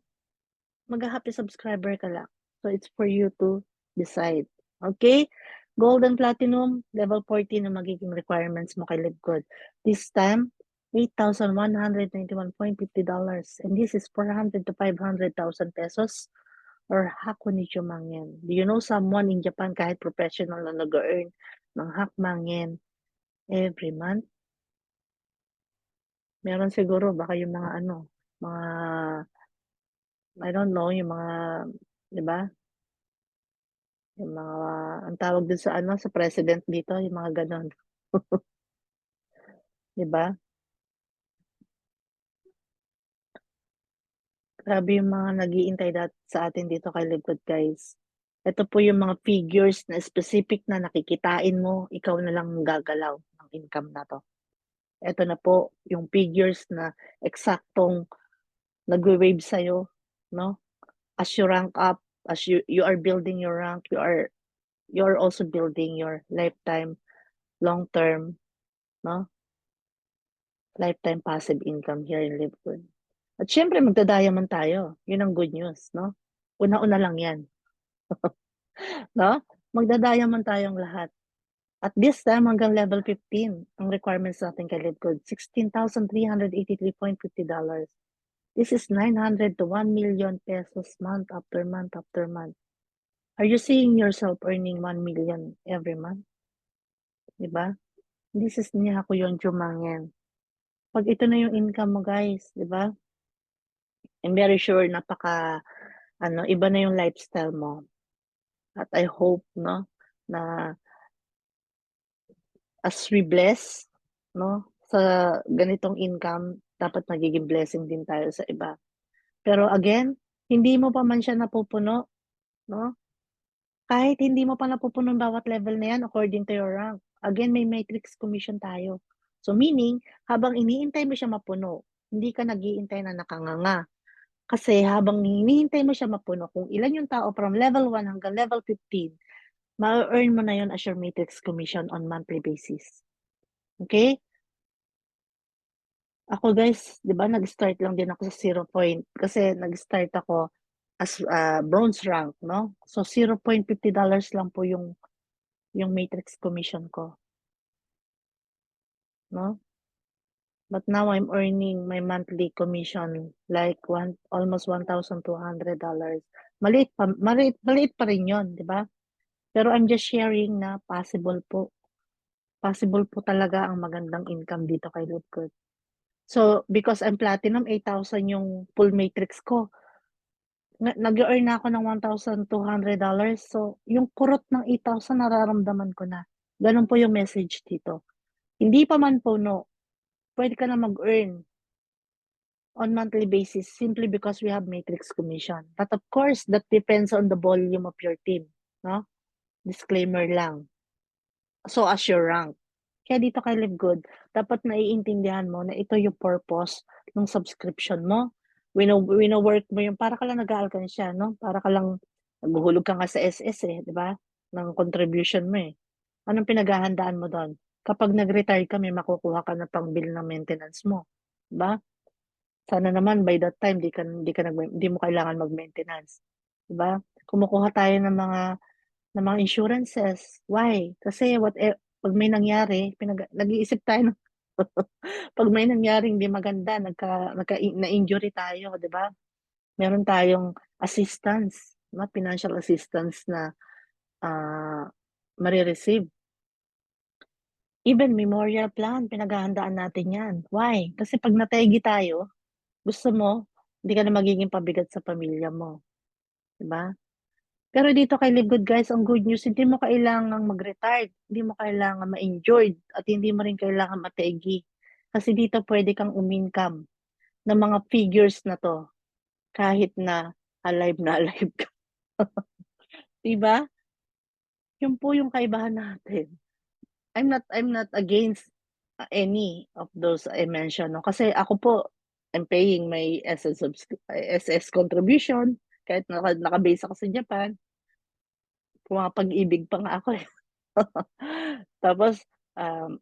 A: mag-happy subscriber ka lang. So it's for you to decide. Okay? Gold and Platinum, level 14 ang magiging requirements mo kay LiveGood. This time, $8,191.50. And this is 400 to 500,000 pesos or Hakku ni Jumangen? Do you know someone in Japan kahit professional na nag-earn ng hakmangen every month? Meron siguro baka yung mga ano, mga I don't know, yung mga 'di ba? Yung mga ang tawag dun sa ano, sa president dito, yung mga gano'n, 'di ba? Grabe yung mga nag-iintay sa atin dito kay Likod guys. Ito po yung mga figures na specific na nakikitain mo, ikaw na lang gagalaw ng income na 'to. Ito na po yung figures na eksaktong nagwe-wave sa'yo, 'no? As you rank up, as you are building your rank, you are also building your lifetime, long-term, 'no, lifetime passive income here in Livegood. At siyempre magda-diamond tayo, yun ang good news, 'no? Una-una lang 'yan, 'no? Magda-diamond tayong lahat. At this time hanggang level 15 ang requirements natin kay Livegood, $16,383.50. This is 900 to 1,000,000 pesos month after month after month. Are you seeing yourself earning 1,000,000 every month? 'Di ba? This is ni Hakuyon Jumangen. 'Pag ito na yung income mo guys, 'di ba? I'm very sure napaka-ano, iba na yung lifestyle mo. At I hope 'no, na as we bless 'no, sa ganitong income, dapat magiging blessing din tayo sa iba. Pero again, hindi mo pa man siya napupuno 'no, kahit hindi mo pa napupuno ang bawat level na 'yan according to your rank, again may matrix commission tayo. So meaning, habang iniintay mo siya mapuno, hindi ka nag-iintay na nakanganga. Kasi habang hinihintay mo siya mapuno, kung ilan yung tao from level 1 hanggang level 15, ma-e-earn mo na yun as your matrix commission on monthly basis. Okay? Ako guys, 'di ba nag-start lang din ako sa 0 kasi nag-start ako as, bronze rank 'no. So $0.50 lang po yung matrix commission ko 'no. But now I'm earning my monthly commission like almost $1,200. Maliit pa rin 'yun, 'di ba? Pero I'm just sharing na possible po talaga ang magandang income dito kay Loopgood. So, because I'm platinum, 8,000 yung full matrix ko. Nag-e-earn na ako ng $1,200. So, yung kurot ng 8,000 nararamdaman ko na. Gano'n po yung message dito. Hindi pa man puno, puwede ka na mag-earn on monthly basis simply because we have matrix commission. But of course, that depends on the volume of your team, 'no? Disclaimer lang. So, as your rank. Kaya dito kay Live Good, dapat naiintindihan mo na ito yung purpose ng subscription mo. Wino-work mo yung para ka lang nag-aalkansya 'no, para ka lang naghuhulog ka nga sa SS, eh, 'di ba, ng contribution mo, eh. Anong pinaghahandaan mo dun? Kapag nag-retire ka may makukuha ka na pang-bill ng maintenance mo, 'di ba? Sana naman by that time di mo kailangan mag-maintenance, 'di ba? Kumukuha tayo ng mga insurances. Why? Kasi 'pag may nangyari nag-iisip tayo ng 'pag may nangyaring 'di maganda na-injury tayo, 'di ba? Meron tayong assistance, financial assistance na, ah, mare-receive. Even memorial plan pinaghahandaan natin 'yan. Why? Kasi 'pag nataygi tayo, gusto mo hindi ka na magiging pabigat sa pamilya mo, 'di ba? Pero dito kay Live Good guys, ang good news hindi mo kailangang mag-retired, hindi mo kailangan ma-injured, at hindi mo rin kailangan mataigi. Kasi dito puwede kang umincome ng mga figures na 'to kahit na alive na alive ka, 'di ba? Yun po yung kaibahan natin. I'm not against, any of those I mentioned 'no, kasi ako po, I'm paying my SS contribution kahit naka-base ako sa Japan, pumapag-ibig pa nga ako, eh. Tapos,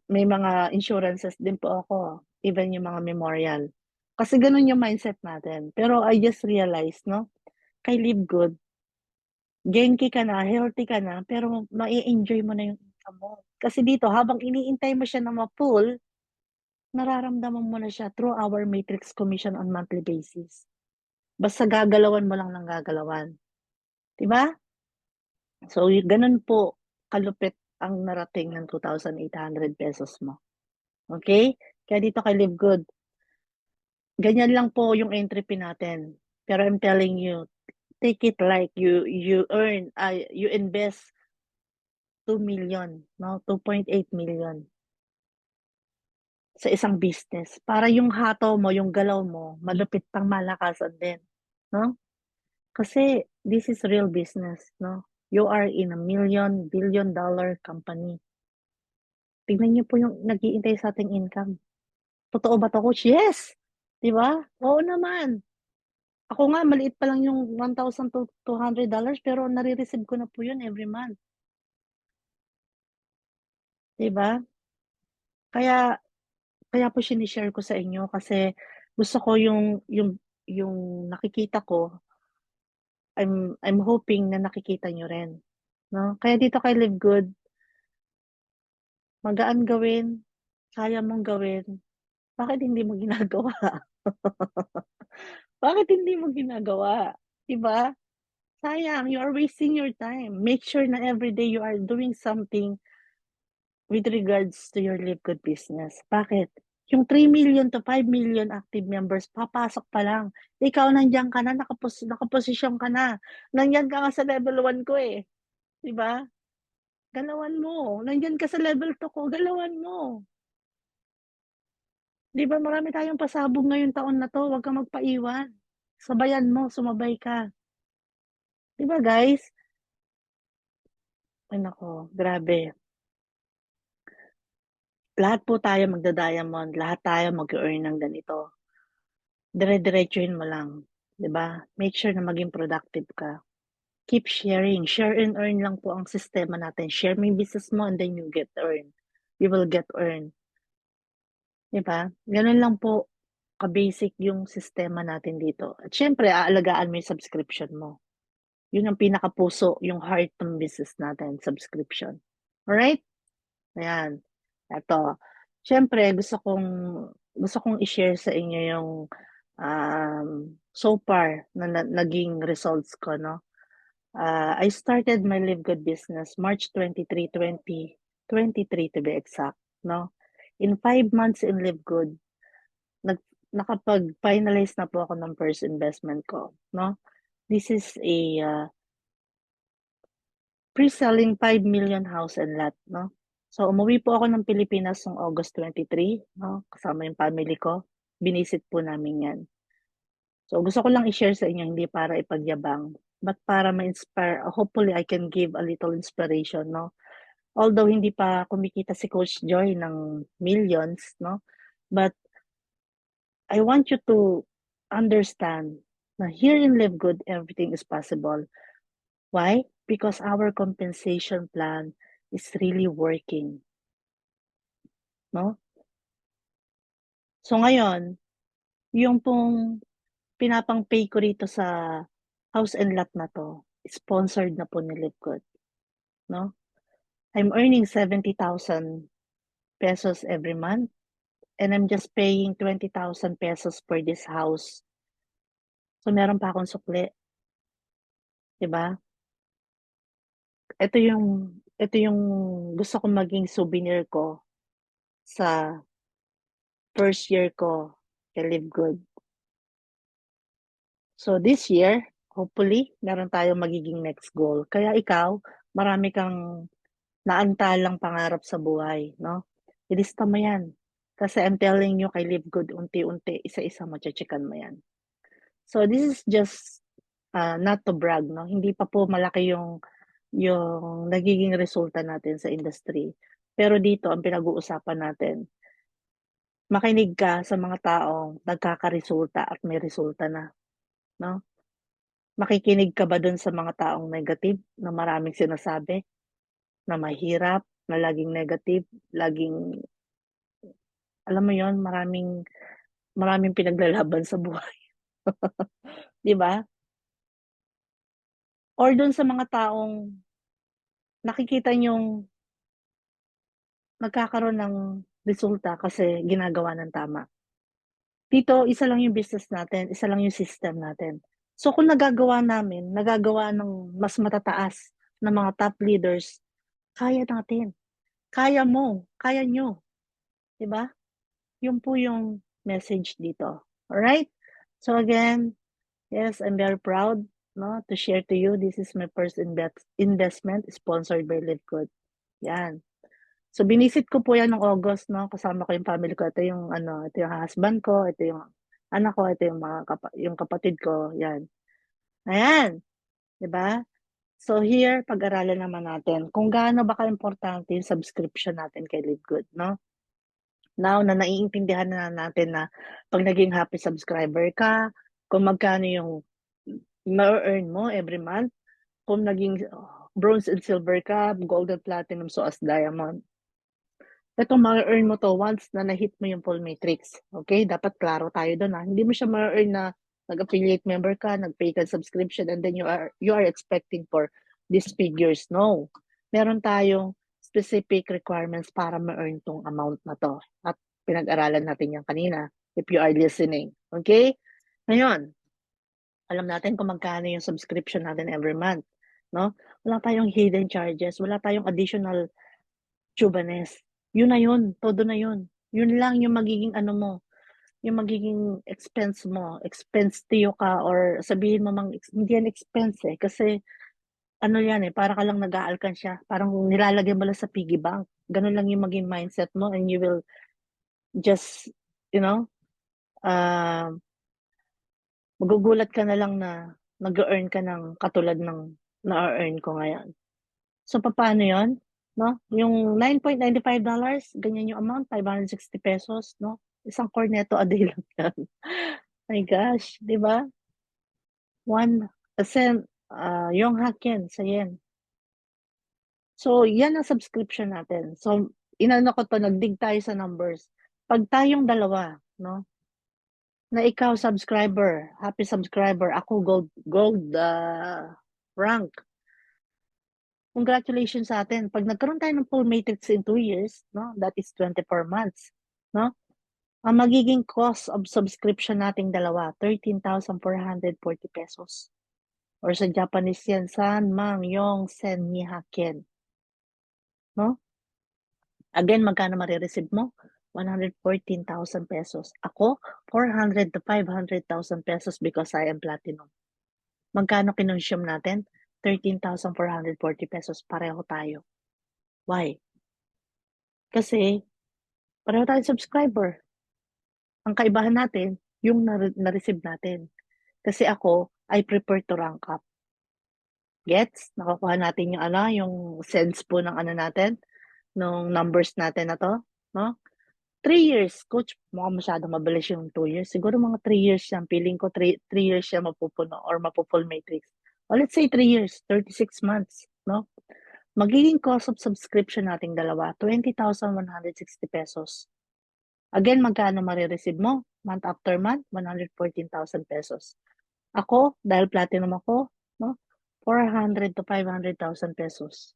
A: may mga insurances din po ako, even yung mga memorial. Kasi gano'n yung mindset natin. Pero I just realized 'no, kay Live Good, genki ka na, healthy ka na, pero ma-e-enjoy mo na yung income mo. Kasi dito habang iniintay mo siya na ma-full, nararamdaman mo na siya through our matrix commission on monthly basis. Basta gagalawan mo lang ng gagalawan. 'Di ba? So, ganun po kalupit ang narating ng ₱2,800 mo, okay? Kaya dito kay Live Good, ganyan lang po yung entry fee natin. Pero I'm telling you, take it like you invest 2,000,000, no, 2.8 million sa isang business para yung hataw mo, yung galaw mo malupit pang malakasan din, 'no? Kasi this is real business, 'no? You are in a million, billion-dollar company. Tignan niyo po yung nag-iintay sa ating income. Totoo ba 'to, coach? Yes! 'Di ba? Oo naman. Ako nga maliit pa lang yung $1,000 to $200 pero nare-receive ko na po yun every month, 'di ba? Kaya kaya po shine-share ko sa inyo kasi gusto ko yung nakikita ko, I'm hoping na nakikita niyo rin, 'no? Kaya dito kay Live Good, magaan gawin, kaya mong gawin, bakit hindi mo ginagawa? Bakit hindi mo ginagawa, 'di ba? Sayang, you are wasting your time. Make sure na everyday you are doing something with regards to your Live Good business. Bakit? Yung 3 million to 5 million active members papasok pa lang, ikaw nandiyan ka na, nakaposisyon ka na. Nandiyan ka nga sa level 1 ko, eh, 'di ba? Galawan mo, nandiyan ka sa level 2 ko, galawan mo. 'Di ba marami tayong pasabog ngayong taon na 'to, 'wag kang magpaiwan. Sabayan mo, sumabay ka. 'Di ba guys? Ay naku, grabe. Lahat po tayo magda-diamond, lahat tayo mag-e-earn ng ganito. Dire-diretsuhin mo lang, 'di ba? Make sure na maging productive ka. Keep sharing, share and earn lang po ang sistema natin. Share mo yung business mo and then you get earn. You will get earn, 'di ba? Gano'n lang po ka-basic yung sistema natin dito. At siyempre aalagaan mo yung subscription mo. Yun ang pinakapuso, yung heart ng business natin, subscription. Alright? Ayan, eto, siyempre gusto kong i-share sa inyo yung, so far na naging results ko 'no. I started my Live Good business March 23, 2023 to be exact 'no. In 5 months in Live Good, nag nakapag-finalize na po ako ng first investment ko 'no. This is a, pre-selling 5 million house and lot 'no. So, umuwi po ako ng Pilipinas noong August 23 'no, kasama yung family ko. Binisit po namin 'yan. So, gusto ko lang i-share sa inyo hindi para ipagyabang, but para ma-inspire hopefully I can give a little inspiration 'no. Although hindi pa kumikita si Coach Joy ng millions 'no, but I want you to understand na here in Live Good everything is possible. Why? Because our compensation plan is really working, 'no? So ngayon, yung pong pinapang-pay ko rito sa house and lot na 'to, sponsored na po ni Livegood, 'no? I'm earning ₱70,000 every month, and I'm just paying ₱20,000 for this house. So meron pa akong sukli, 'di ba? Ito yung gusto kong maging souvenir ko sa first year ko kay Livegood. So this year, hopefully meron tayong magiging next goal. Kaya ikaw, marami kang naantalang pangarap sa buhay 'no? Ilista mo 'yan. Kasi I'm telling you kay Live Good unti-unti, isa-isa mo-che-chekan mo 'yan. So this is just, not to brag 'no, hindi pa po malaki yung nagiging resulta natin sa industry. Pero dito ang pinag-uusapan natin, makinig ka sa mga taong nagkakaresulta at may resulta na 'no? Makikinig ka ba dun sa mga taong negative na maraming sinasabi, na mahirap, na laging negative, laging alam mo yon, maraming maraming pinaglalaban sa buhay, 'di ba? Or dun sa mga taong nakikita niyong nagkakaroon ng resulta kasi ginagawa ng tama. Dito isa lang yung business natin, isa lang yung system natin. So kung nagagawa ng mas matataas na mga top leaders, kaya natin. Kaya mo, kaya nyo, 'di ba? Yun po yung message dito. Alright? So again, yes, I'm very proud, no, to share to you. This is my first investment sponsored by Live Good. Yan. So binisit ko po yan ng August, no, kasama ko yung family ko. Ito yung ito yung husband ko, ito yung anak ko, ito yung yung kapatid ko, yan. Ayan, 'di ba? So here, pag-aralan naman natin kung gaano ba ka-importante yung subscription natin kay Live Good, no? Now na naiintindihan na natin na pag naging happy subscriber ka, kung magkano yung ma-earn mo every month, kung naging bronze and silver ka, gold and platinum, so as diamond. Ito, ma-earn mo to once na na-hit mo yung full matrix. Okay? Dapat klaro tayo doon. Hindi mo siya ma-earn na nag-affiliate member ka, nag-pay ka subscription, and then you are expecting for these figures. No. Meron tayong specific requirements para ma-earn tong amount na to. At pinag-aralan natin yan kanina, if you are listening. Okay? Ngayon, alam natin kung magkano yung subscription natin every month. No? Wala tayong hidden charges, wala tayong additional tubanes. Yun na yun, todo na yun. Yun lang yung magiging yung magiging expense mo, expense tiyo ka, or sabihin mo hindi yan expense kasi yan para ka lang nag-aalkansya, parang nilalagay mo lang sa piggy bank. Ganun lang yung maging mindset mo, and you will just, uh, magugulat ka na lang na nag-earn ka ng katulad ng na-earn ko ngayon. So, paano yon? No? Yung $9.95, ganyan yung amount, 560 pesos, no? Isang cornetto a day lang yan. My gosh, di ba? 1%, yung hakken sa yen. So, yan ang subscription natin. So, nagdig tayo sa numbers. Pag tayong dalawa, no? Na ikaw subscriber, happy subscriber, ako gold rank. Congratulations sa atin. Pag nagkaroon tayo ng full matrix in 2 years, no, that is 24 months, no? Ang magiging cost of subscription nating dalawa, 13,440 pesos. Or sa Japanese yen, san mang yong sen ni hakken. No? Again, magkano marireceive mo? 114,000 pesos. Ako, 400 to 500,000 pesos because I am platinum. Magkano kinonsume natin? 13,440 pesos. Pareho tayo. Why? Kasi, pareho tayong subscriber. Ang kaibahan natin, yung na-receive natin. Kasi ako, I prefer to rank up. Gets? Nakukuha natin yung yung sense po ng natin, nung numbers natin na to, no? 3 years, coach, mukhang masyadong mabilis yung 2 years. Siguro mga 3 years yan. Feeling ko 3 years siya mapupuno or mapu-full matrix. O let's say 3 years, 36 months, no? Magiging cost of subscription nating dalawa, 20,160 pesos. Again, magkano marireceive mo? Month after month, 114,000 pesos. Ako, dahil platinum ako, no? 400 to 500,000 pesos.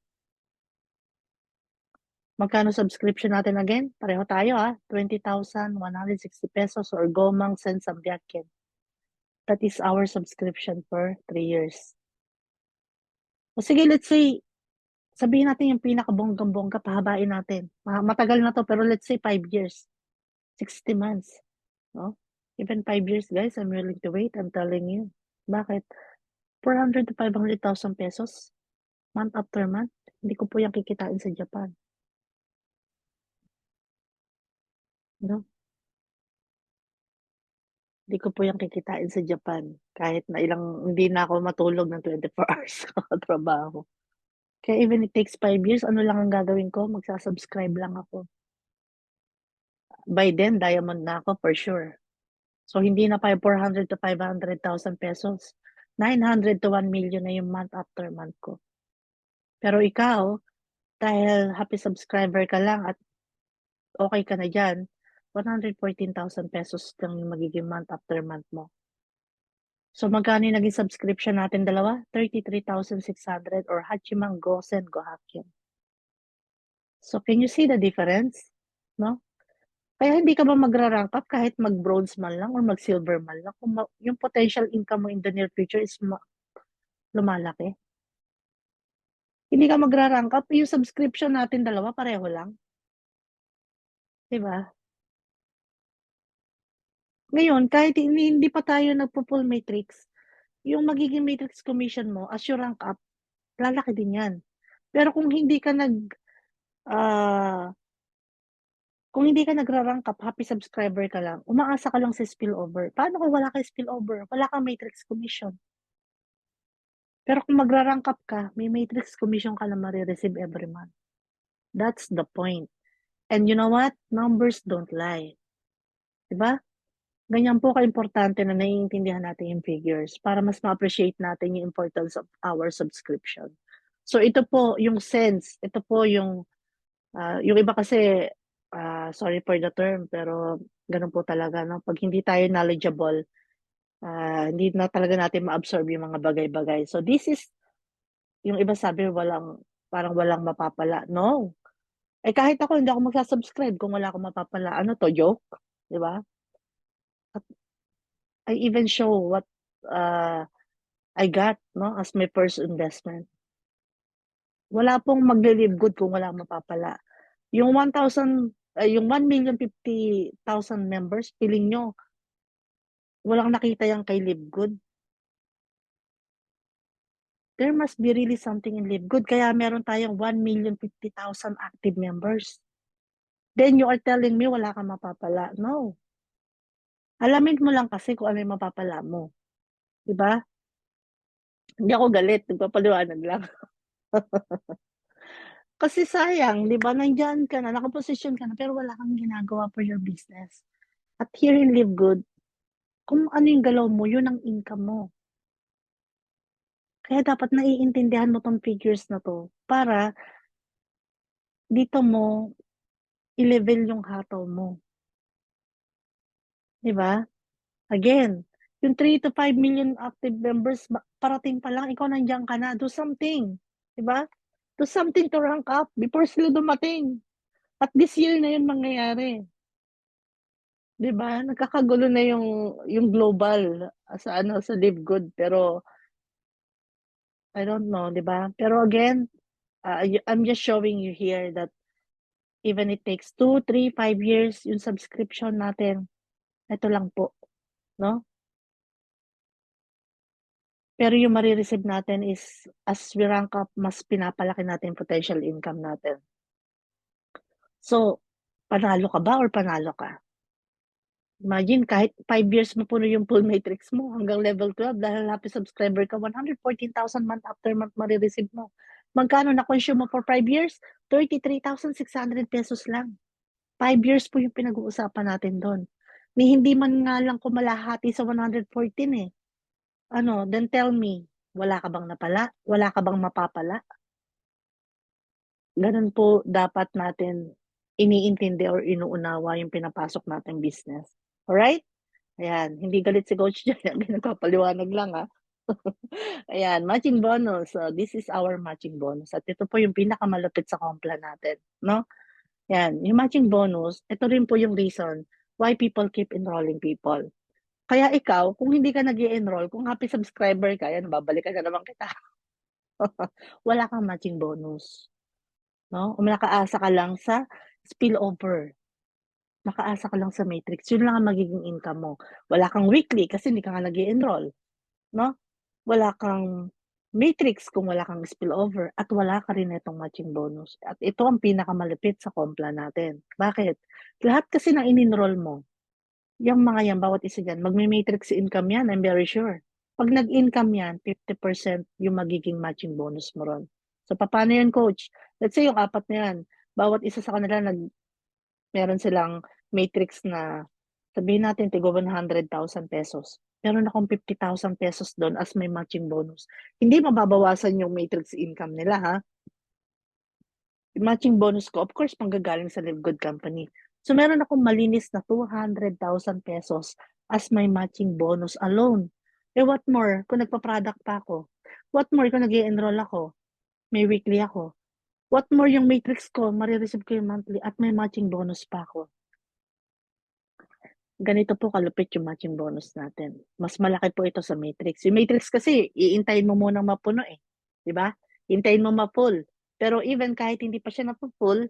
A: Magkano subscription natin again? Pareho tayo 20,160 pesos or gomang sen sambiaken. That is our subscription for 3 years. O sige, let's say, sabihin natin yung pinakabonggang-bongga, pahabain natin. Matagal na to, pero let's say 5 years. 60 months. No? Even 5 years, guys, I'm willing to wait. I'm telling you. Bakit? 400 to 500,000 pesos month after month. Hindi ko po yung kikitain sa Japan. No? Hindi ko po yung kikitain sa Japan. Kahit na hindi na ako matulog ng 24 hours sa trabaho. Kaya even it takes 5 years, ano lang ang gagawin ko? Magsasubscribe lang ako. By then, diamond na ako for sure. So, hindi na 400 to 500,000 pesos. 900 to 1 million na yung month after month ko. Pero ikaw, dahil happy subscriber ka lang at okay ka na dyan, 114,000 pesos lang yung magiging month after month mo. So, magkano yung naging subscription natin dalawa? 33,600 or Hachimang Gosen, Sen, Go Hakken. So, can you see the difference? No? Kaya hindi ka ba magra-rank up kahit mag-bronze man lang or mag-silver man lang kung yung potential income mo in the near future is lumalaki? Hindi ka magra-rank up, yung subscription natin dalawa pareho lang, 'di ba? Ngayon kahit hindi pa tayo nagpo-full matrix, yung magiging matrix commission mo as you rank up, lalaki din 'yan. Pero ah, kung hindi ka nagra-rank up, happy subscriber ka lang, umaasa ka lang sa spillover. Paano kung wala kang spillover, wala kang matrix commission? Pero kung magra-rank up ka, may matrix commission ka na mare-receive every month. That's the point. And you know what? Numbers don't lie, 'di ba? Ganyan po kaimportante na naiintindihan natin yung figures para mas ma-appreciate natin yung importance of our subscription. So ito po yung sense, ito po yung iba kasi, sorry for the term, pero gano'n po talaga 'no, 'pag hindi tayo knowledgeable, hindi na talaga natin ma-absorb yung mga bagay-bagay. So this is yung iba sabi parang walang mapapala, no. Eh, kahit ako hindi ako magsa-subscribe kung wala akong mapapala, ano 'to joke, 'di ba? At I even show what, uh, I got 'no, as my first investment. Wala pong magle-live good kung wala kang mapapala. Yung 1,050,000 members, feeling niyo walang nakita yan kay Live Good? There must be really something in Live Good kaya meron tayong 1,050,000 active members. Then you are telling me wala kang mapapala, no. Alamin mo lang kasi kung ano yung mapapala mo, 'di ba? Hindi ako galit, nagpapaliwanag lang. Kasi sayang 'di ba, nandiyan ka na, nakaposisyon ka na, pero wala kang ginagawa for your business. At here in Live Good, kung ano yung galaw mo, yun ang income mo. Kaya dapat naiintindihan mo 'tong figures na 'to para dito mo i-level yung hataw mo, 'di ba? Again, yung 3 to 5 million active members parating pa lang, ikaw nandiyan ka na, do something, 'di ba? Do something to rank up before sila dumating. At this year na yun mangyayari, 'di ba? Nagkakagulo na yung global sa ano, sa Live Good pero I don't know, 'di ba? Pero again, I'm just showing you here that even it takes 2, 3, 5 years yung subscription natin, eto lang po, 'no? Pero yung mare-receive natin is as we rank up, mas pinapalaki natin yung potential income natin. So, panalo ka ba or panalo ka? Imagine kahit 5 years mo puno yung full matrix mo hanggang level 12 dahil happy subscriber ka, 114,000 month after month mare-receive mo. Magkano na-consume mo for 5 years? 33,600 pesos lang. 5 years po yung pinag-uusapan natin dun. Ni hindi man nga lang kumalahati sa 114 eh. Ano, then tell me, wala ka bang napala? Wala ka bang mapapala? Ganun po dapat natin iniintindi or inuunawa yung pinapasok nating business. Alright? Ayan, hindi galit si coach diyan, nagpapaliwanag lang, Ayan, matching bonus. So, this is our matching bonus at ito po yung pinakamalupit sa Complan natin, 'no? Yan, yung matching bonus, ito rin po yung reason why people keep enrolling people. Kaya ikaw, kung hindi ka nag-e-enroll, kung happy subscriber ka, yan babalikan na naman kita. Wala kang matching bonus, 'no? Nakaasa ka lang sa spillover, nakaasa ka lang sa matrix, yun lang ang magiging income mo. Wala kang weekly kasi hindi ka nga nag-e-enroll, 'no? Wala kang matrix kung wala kang spillover at wala ka rin nitong matching bonus at ito ang pinakamalupit sa Complan natin. Bakit? Lahat kasi ng in-enroll mo, yang mga yan, bawat isa diyan, magme-matrix income yan, I'm very sure. 'Pag nag-income yan, 50% yung magiging matching bonus mo ron. So, papaano yan, coach? Let's say yung 4 na yan, bawat isa sa kanila meron silang matrix na sabihin natin tigwa 100,000 pesos. Meron akong 50,000 pesos dun as may matching bonus. Hindi mababawasan yung matrix income nila, ha? Yung matching bonus ko, of course, manggagaling sa Live Good Company. So, meron akong malinis na 200,000 pesos as my matching bonus alone. Eh, what more kung nagpa-product pa ako? What more kung nag-e-enroll ako? May weekly ako. What more yung matrix ko, mare-receive ko yung monthly at may matching bonus pa ako. Ganito po kalupit yung matching bonus natin. Mas malaki po ito sa matrix. Yung matrix kasi, iintayin mo munang mapuno eh. Di ba? Hintayin mo ma-full. Pero even kahit hindi pa siya na-full,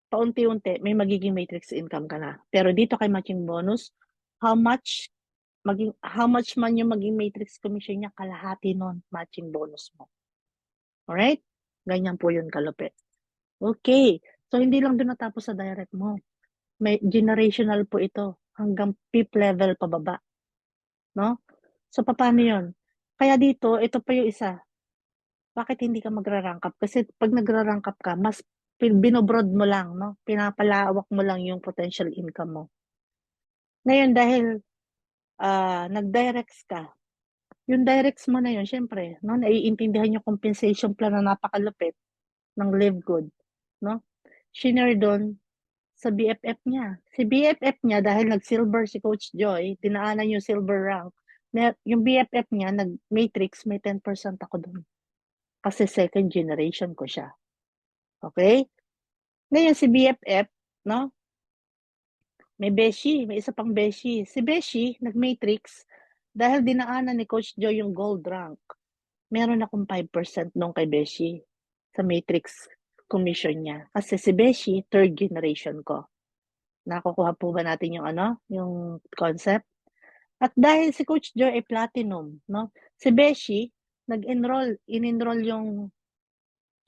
A: paunti-unti, may magiging matrix income ka na. Pero dito kay matching bonus, how much man yung maging matrix commission niya, kalahati nun, matching bonus mo. Alright? Ganyan po yun kalupit. Okay. So, hindi lang doon natapos sa direct mo. May generational po ito hanggang fifth level pababa. No? So, paano yun? Kaya dito, ito pa yung isa. Bakit hindi ka magra-rank up? Kasi pag nagra-rank up ka, mas binobroad mo lang, no? Pinapalawak mo lang yung potential income mo. Ngayon, dahil nag-directs ka, yung directs mo na yun, syempre, no? Naiintindihan yung compensation plan na napakalupit ng Live Good, no? Shinare doon sa BFF niya. Si BFF niya, dahil nag-silver si Coach Joy, dinaanan yung silver rank, yung BFF niya, nag-matrix, may 10% ako doon. Kasi second generation ko siya. Okay? Ngayon, si BFF, no? May Beshi, may isa pang Beshi. Si Beshi, nag-matrix, dahil dinaanan ni Coach Joy yung gold rank, meron akong 5% nung kay Beshi sa matrix commission niya. Kasi si Beshi, third generation ko. Nakukuha po ba natin yung yung concept? At dahil si Coach Joy ay platinum, no? Si Beshi, in-enroll yung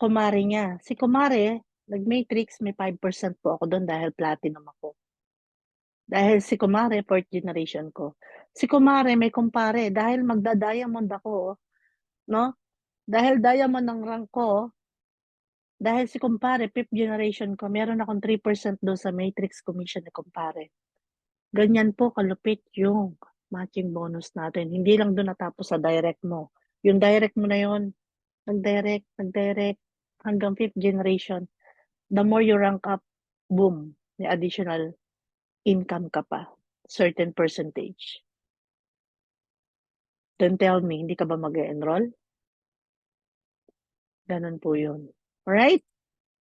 A: kumare niya. Si kumare, nag-matrix, may 5% po ako doon dahil platinum ako. Dahil si kumare, fourth generation ko. Si kumare, may kumpare, dahil magda-diamond ako, no? Dahil diamond ang rank ko, dahil si kumpare, fifth generation ko, meron akong 3% doon sa matrix commission ni kumpare. Ganyan po kalupit yung matching bonus natin. Hindi lang doon natapos sa direct mo. Yung direct mo na yun, nag-direct, hanggang fifth generation. The more you rank up, boom, may additional income ka pa. Certain percentage. Then tell me, hindi ka ba mag-enroll? Ganun po yun. Alright?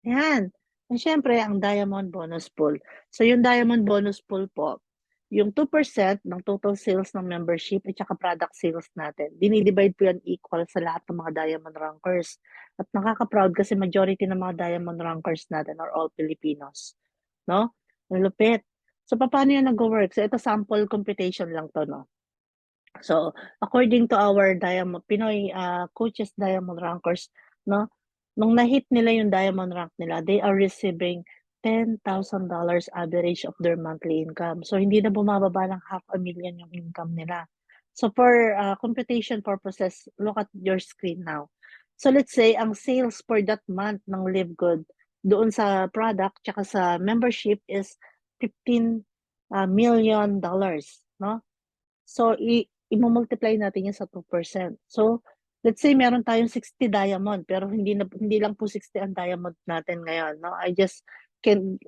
A: Yan. And syempre, ang Diamond Bonus Pool. So, yung Diamond Bonus Pool po, yung 2% ng total sales ng membership at saka product sales natin, dinidivide po yan equal sa lahat ng mga Diamond Rankers. At nakaka-proud kasi majority ng mga Diamond Rankers natin are all Filipinos. No? Malupit. So, paano yan nag-work? So, ito sample computation lang to, no? So, according to our Pinoy coaches Diamond Rankers, no, nung na-hit nila yung Diamond rank nila, they are receiving $10,000 average of their monthly income. So, hindi na bumababa ng $500,000 yung income nila. So, for computation purposes, look at your screen now. So, let's say, ang sales for that month ng Live Good doon sa product tsaka sa membership is $15 million, no? So, i-multiply natin yan sa 2%. So, let's say meron tayong 60 diamond, pero hindi lang po 60 ang diamond natin ngayon, no? I just can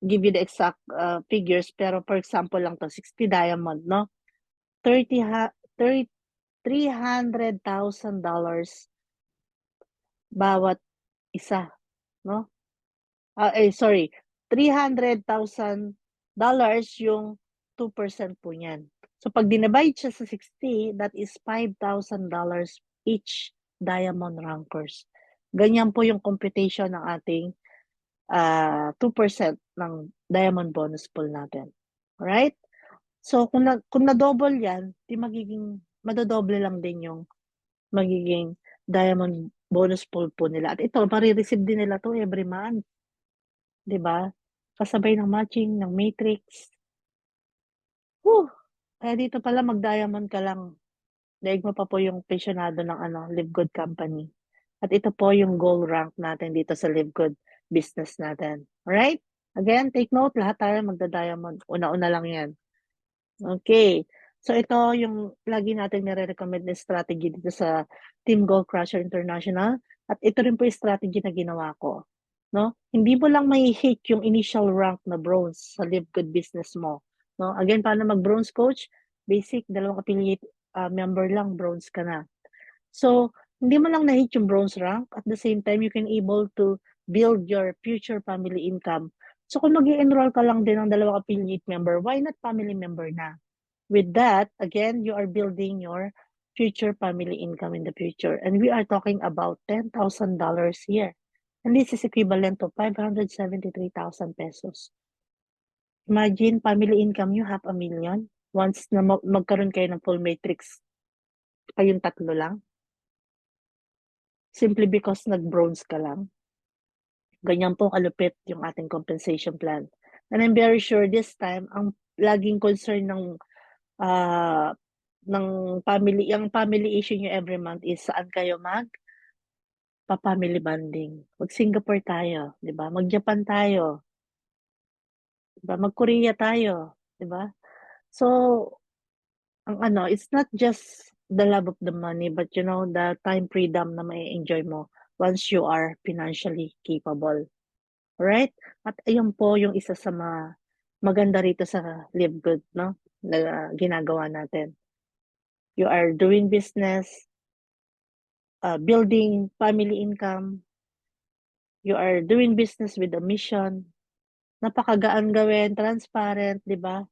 A: give you the exact figures, pero for example lang to, 60 diamond, no? $300,000 bawat isa, no? Sorry, $300,000 yung 2% po niyan. So, pag dinivide siya sa 60, that is $5,000 each diamond rankers. Ganyan po yung computation ng ating 2% ng diamond bonus pool natin. Alright? So, kung na-double yan, di madodoble lang din yung magiging diamond bonus pool po nila. At ito, marireceive din nila to every month. 'Di ba? Kasabay ng matching, ng matrix. Kaya dito pala mag-diamond ka lang. Daig mo pa po yung pensyonado ng Live Good Company. At ito po yung gold rank natin dito sa Live Good business natin. Alright? Again, take note, lahat tayo magda-diamond. Una-una lang yan. Okay. So ito yung lagi natin nire-recommend na strategy dito sa Team Gold Crusher International. At ito rin po yung strategy na ginawa ko. No? Hindi mo lang may hit yung initial rank na bronze sa Live Good business mo. No? Again, paano mag-bronze coach? Basic, 2 affiliate member lang, bronze ka na. So, hindi mo lang na-hit yung bronze rank. At the same time, you can able to build your future family income So kung mag-i-enroll ka lang din ng dalawang affiliate member, why not family member na? With that, again, you are building your future family income in the future. And we are talking about $10,000 here. And this is equivalent to 573,000 pesos. Imagine, family income nyo, 500,000. Once na magkaroon kayo ng full matrix, kayong tatlo lang. Simply because nag-bronze ka lang. Ganyan po kalupit yung ating compensation plan. And I'm very sure this time, ang laging concern ng family, yung family issue nyo every month is saan kayo pa-family bonding. Mag-Singapore tayo, di ba? Mag-Japan tayo, di ba? Mag-Korea tayo, di ba? So, it's not just the love of the money, but the time freedom na may enjoy mo once you are financially capable. Alright? At ayun po yung isa sa maganda rito sa Live Good, no? Na ginagawa natin. You are doing business, building family income. You are doing business with a mission. Napakagaan gawin, transparent, di ba?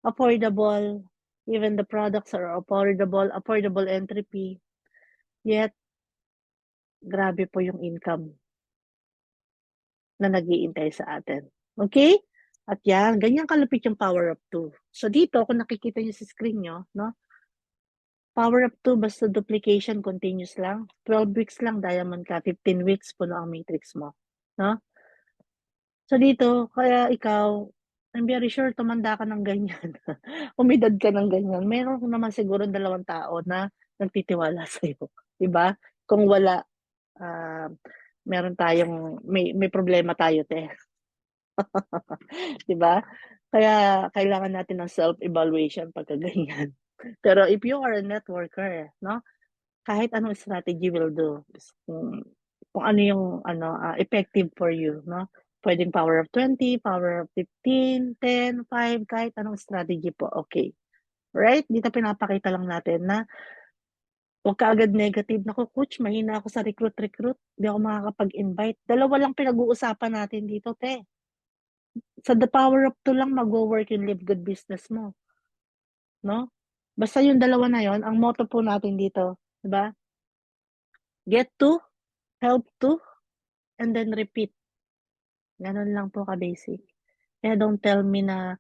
A: Affordable. Even the products are affordable entry fee. Yet, grabe po yung income na nag-iintay sa atin. Okay? At yan, ganyan kalupit yung power of 2. So dito, kung nakikita nyo sa screen nyo, no? Power of 2, basta duplication, continuous lang. 12 weeks lang, diamond ka. 15 weeks, puno ang matrix mo. No? So dito, kaya ikaw, I'm very sure tumanda ka ng ganyan. Umidad ka ng ganyan. Meron naman siguro 2 tao na nagtitiwala sa'yo. Diba? Kung wala, meron tayong, may problema tayo, te. Diba? Kaya kailangan natin ng self-evaluation pagka ganyan. Pero if you are a networker, no? Kahit anong strategy will do. Kung ano yung effective for you, no? Pwedeng power of 20, power of 15, 10, 5, kahit anong strategy po, okay. Right? Dito pinapakita lang natin na huwag ka agad negative. Naku, coach, mahina ako sa recruit. Hindi ako makakapag-invite. 2 lang pinag-uusapan natin dito, te. Sa the power of 2 lang, mag-work yung Live Good business mo. No? Basta yung 2 na yon, ang motto po natin dito, di ba? Get to, help to, and then repeat. Ganun lang po ka-basic. Kaya don't tell me na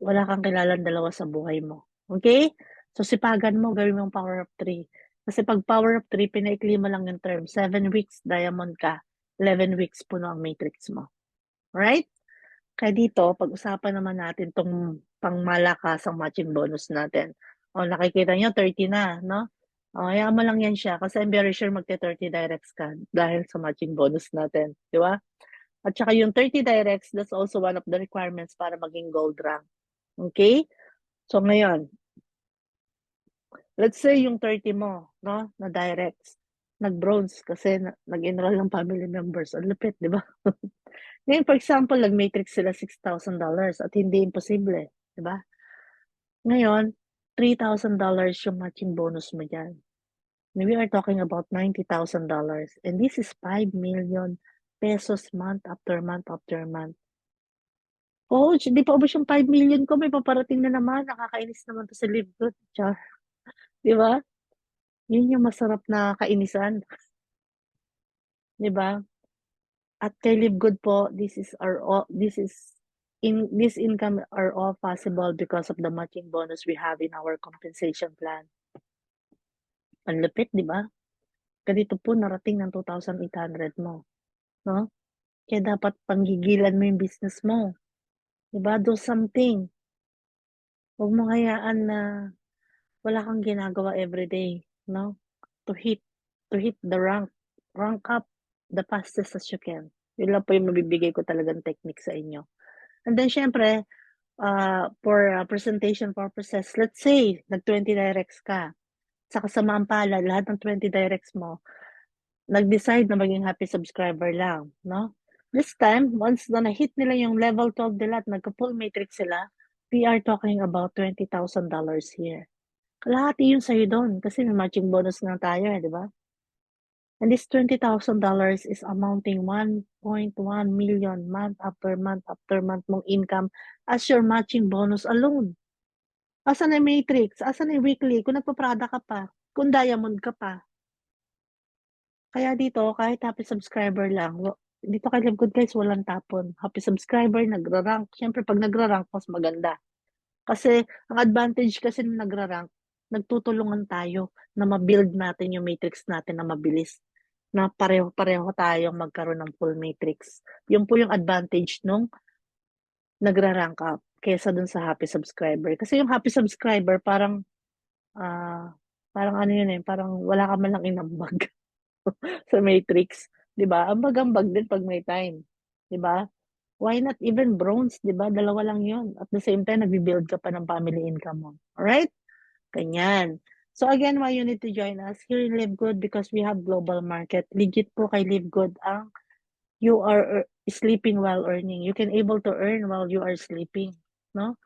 A: wala kang kilalang 2 sa buhay mo. Okay? So, sipagan mo, gawin mong power of 3. Kasi pag power of 3, pinaikli mo lang yung term. 7 weeks, diamond ka. 11 weeks, puno ang matrix mo. Alright? Kaya dito, pag-usapan naman natin tong pangmalakasang matching bonus natin. O, nakikita nyo, 30 na, no? O, hayaan mo lang yan siya kasi I'm very sure magte-30 directs ka dahil sa matching bonus natin. Di ba? At saka yung 30 directs, that's also one of the requirements para maging gold rank. Okay? So, ngayon, let's say yung 30 mo, no, na directs, nag-bronze kasi nag-enroll ng family members. Ang lupit, di ba? Ngayon, for example, nag-matrix sila $6,000 at hindi imposible, di ba? Ngayon, $3,000 yung matching bonus mo dyan. We are talking about $90,000 and this is 5 million pesos month after month after month. Coach, di pa ubos yung 5 million ko, may paparating na naman. Nakakainis naman to sa Live Good. Di ba? Yun yung masarap na kainisan. Di ba? At kay Live Good po, this income are all possible because of the matching bonus we have in our compensation plan. Ang lupit, di ba? Ganito po narating ng 2,800 mo. No? Kaya dapat panggigilan mo yung business mo. Di ba? Do something. Huwag mo hayaan na wala kang ginagawa everyday, no? To hit the rank up the fastest as you can. Yun lang po yung mabibigay ko talagang technique sa inyo. And then, syempre, for presentation purposes, let's say, nag-20 directs ka. Sa kasamaan pala, lahat ng 20 directs mo, nag-decide na maging happy subscriber lang, no? This time, once na na-hit nila yung level 12 nila at nagka-full matrix sila, we are talking about $20,000 here. Kalahati yun sa'yo doon kasi may matching bonus na tayo, di ba? And this $20,000 is amounting 1.1 million month after month after month mong income as your matching bonus alone. Asan ang matrix? Asan ang weekly? Kung nagpa-Prada ka pa, kung diamond ka pa. Kaya dito, kahit happy subscriber lang, dito kay Live Good guys, walang tapon. Happy subscriber, nagra-rank. Siyempre, pag nagra-rank, mas maganda. Kasi, ang advantage kasi ng nagra-rank, nagtutulungan tayo na ma-build natin yung matrix natin na mabilis. Na pareho-pareho tayong magkaroon ng full matrix. Yun po yung advantage nung nagra-rank up kaysa dun sa happy subscriber. Kasi yung happy subscriber, ah, parang ano yun eh, parang wala ka man lang inambag sa matrix. 'Di ba? Ambag-ambag din pag may time. 'Di ba? Why not even bronze, 'di ba? Dalawa lang yun. At the same time, nagbi-build ka pa ng family income mo. Alright? Ganyan. So again, why you need to join us here in Live Good because we have global market. Legit po kay Live Good ang you are sleeping while earning. You can able to earn while you are sleeping. No?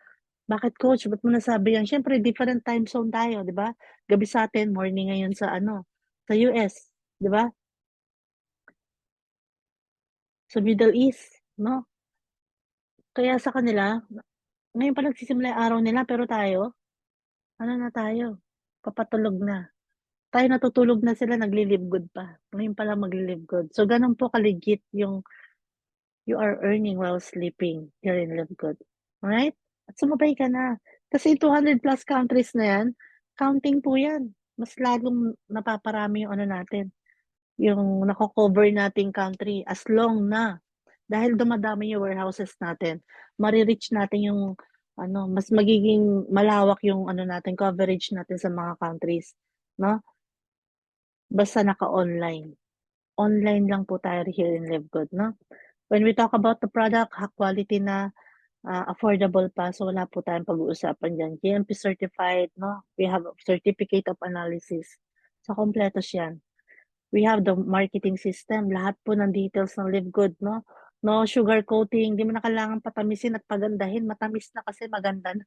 A: Bakit coach? Ba't mo nasabi yan? Siyempre, different time zone tayo, di ba? Gabi sa atin, morning ngayon sa sa US, di ba? Sa Middle East, no? Kaya sa kanila, ngayon pa nagsisimula yung araw nila, pero tayo, ano na tayo? Papatulog na. Tayo natutulog na sila, nagli-live good pa. Ngayon pa lang magli-live good. So, ganun po ka-legit yung you are earning while sleeping here in Live Good. Alright? At sumabay ka na. Kasi 200 plus countries na yan, counting po yan. Mas lalong napaparami yung natin, yung nako-cover nating country as long na dahil dumadami yung warehouses natin, mare-reach natin yung mas magiging malawak yung natin, coverage natin sa mga countries, no? Basta naka-online. Online lang po tayo here in Live Good, no? When we talk about the product, quality na, affordable pa, so wala po tayong pag-uusapan diyan. GMP certified, no? We have a certificate of analysis. So, kompleto siya. We have the marketing system. Lahat po ng details ng Live Good, no? No sugar coating. Di mo na kailangan patamisin at pagandahin. Matamis na kasi maganda na.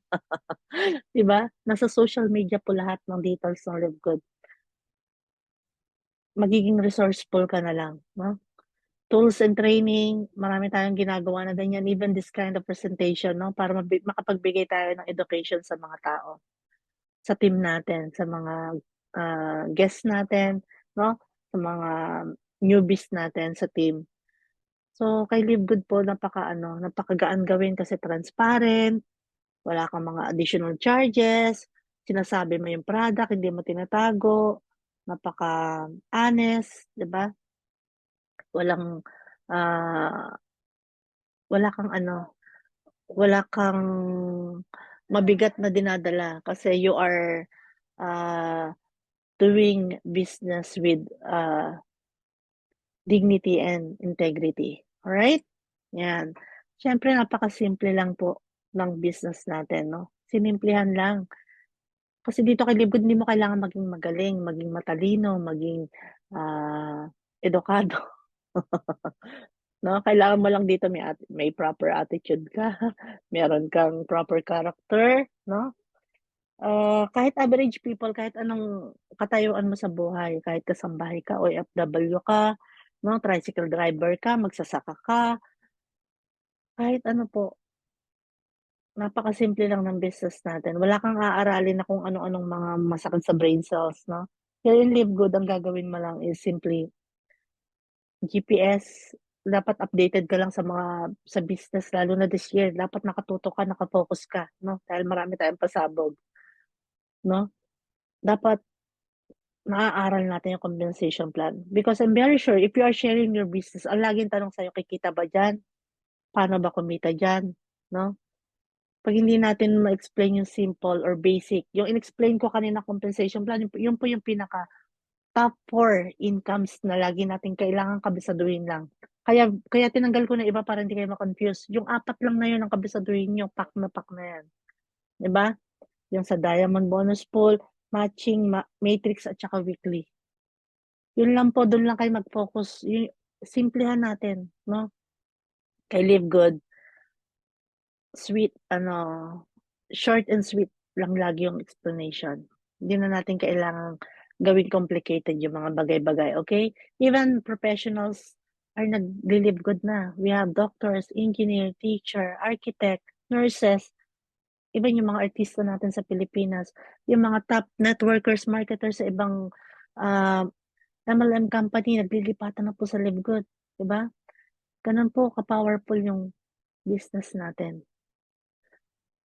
A: Di ba? Nasa social media po lahat ng details ng Live Good. Magiging resourceful ka na lang, no? Tools and training, marami tayong ginagawa na ganyan, even this kind of presentation, no? Para makapagbigay tayo ng education sa mga tao, sa team natin, sa mga guests natin, no? Sa mga newbies natin sa team. So, kay Live Good po, napakagaan gawin kasi transparent, wala kang mga additional charges, sinasabi mo yung product, hindi mo tinatago, napaka-honest, 'di ba? Walang ah, wala kang wala kang mabigat na dinadala kasi you are uh, doing business with dignity and integrity. Alright? Yan. Siyempre, napakasimple lang po ng business natin, no? Sinimplihan lang. Kasi dito kay Libgod, hindi mo kailangan maging magaling, maging matalino, maging edukado. No? Kailangan mo lang dito may proper attitude ka, meron kang proper character, no? Kahit average people, kahit anong katayuan mo sa buhay, kahit kasambahay ka, OFW ka, no, tricycle driver ka, magsasaka ka, kahit ano po, napakasimple lang ng business natin. Wala kang aaralin na kung ano-anong mga masakit sa brain cells, no? Here in Live Good, ang gagawin mo lang is simply GPS. Dapat updated ka lang sa business, lalo na this year. Dapat nakatuto ka, nakafocus ka, no? Dahil marami tayong pasabog, no? Dapat naaaral natin yung compensation plan. Because I'm very sure, if you are sharing your business, ang laging tanong sa'yo, kikita ba dyan? Paano ba kumita dyan? No? Pag hindi natin ma-explain yung simple or basic, yung in-explain ko kanina compensation plan, yun po yung pinaka top 4 incomes na lagi natin kailangan kabisaduhin lang. Kaya tinanggal ko na iba para hindi kayo ma-confuse. Yung 4 lang na yun ang kabisaduhin nyo, pack na yan. Diba? Yung sa diamond bonus pool, matching, matrix at saka weekly. Yun lang po, dun lang kayo mag-focus. Simplehan natin, no? Kay Live Good, sweet, short and sweet lang lagi yung explanation. Hindi na natin kailangang gawing complicated yung mga bagay-bagay, okay? Even professionals are nag-live good na. We have doctors, engineer, teacher, architect, nurses, even yung mga artista natin sa Pilipinas, yung mga top networkers, marketers sa ibang MLM company, naglilipatan na po sa Live Good, di ba? Ganun po ka-powerful yung business natin.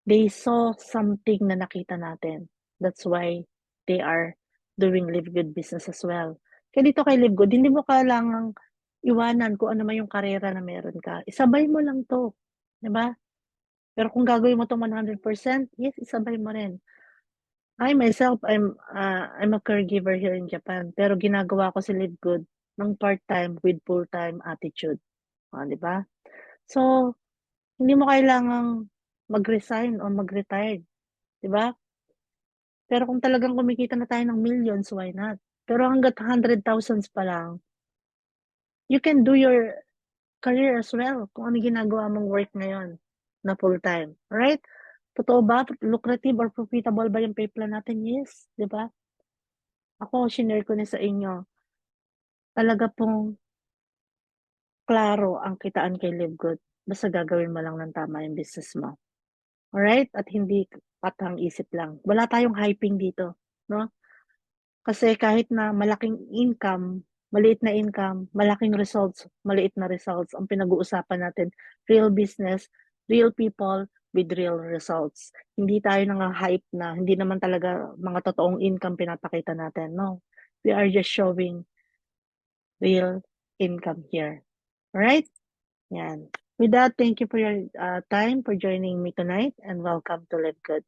A: They saw something na nakita natin. That's why they are doing Live Good business as well. Kaya dito kay Live Good, hindi mo kailangang iwanan kung ano man yung karera na meron ka. Isabay mo lang to. Di ba? Pero kung gagawin mo itong 100%, yes, isabay mo rin. I myself, I'm a caregiver here in Japan. Pero ginagawa ko si Live Good ng part-time with full-time attitude. Di ba? So, hindi mo kailangang mag-resign o mag-retire. Di ba? Pero kung talagang kumikita na tayo ng millions, why not? Pero hanggat 100,000s pa lang, you can do your career as well kung ano ginagawa mong work ngayon na full-time. Alright? Totoo ba? Lucrative or profitable ba yung pay plan natin? Yes. Di ba? Ako, shinare ko na sa inyo. Talaga pong klaro ang kitaan kay Live Good. Basta gagawin mo lang ng tama yung business mo. Alright? At hindi patang isip lang. Wala tayong hyping dito. No? Kasi kahit na malaking income, maliit na income, malaking results, maliit na results, ang pinag-uusapan natin, real business, real people, with real results. Hindi tayo nang-hype na, hindi naman talaga mga totoong income pinapakita natin. No. We are just showing real income here. Alright? Yan. With that, thank you for your time, for joining me tonight, and welcome to Live Good.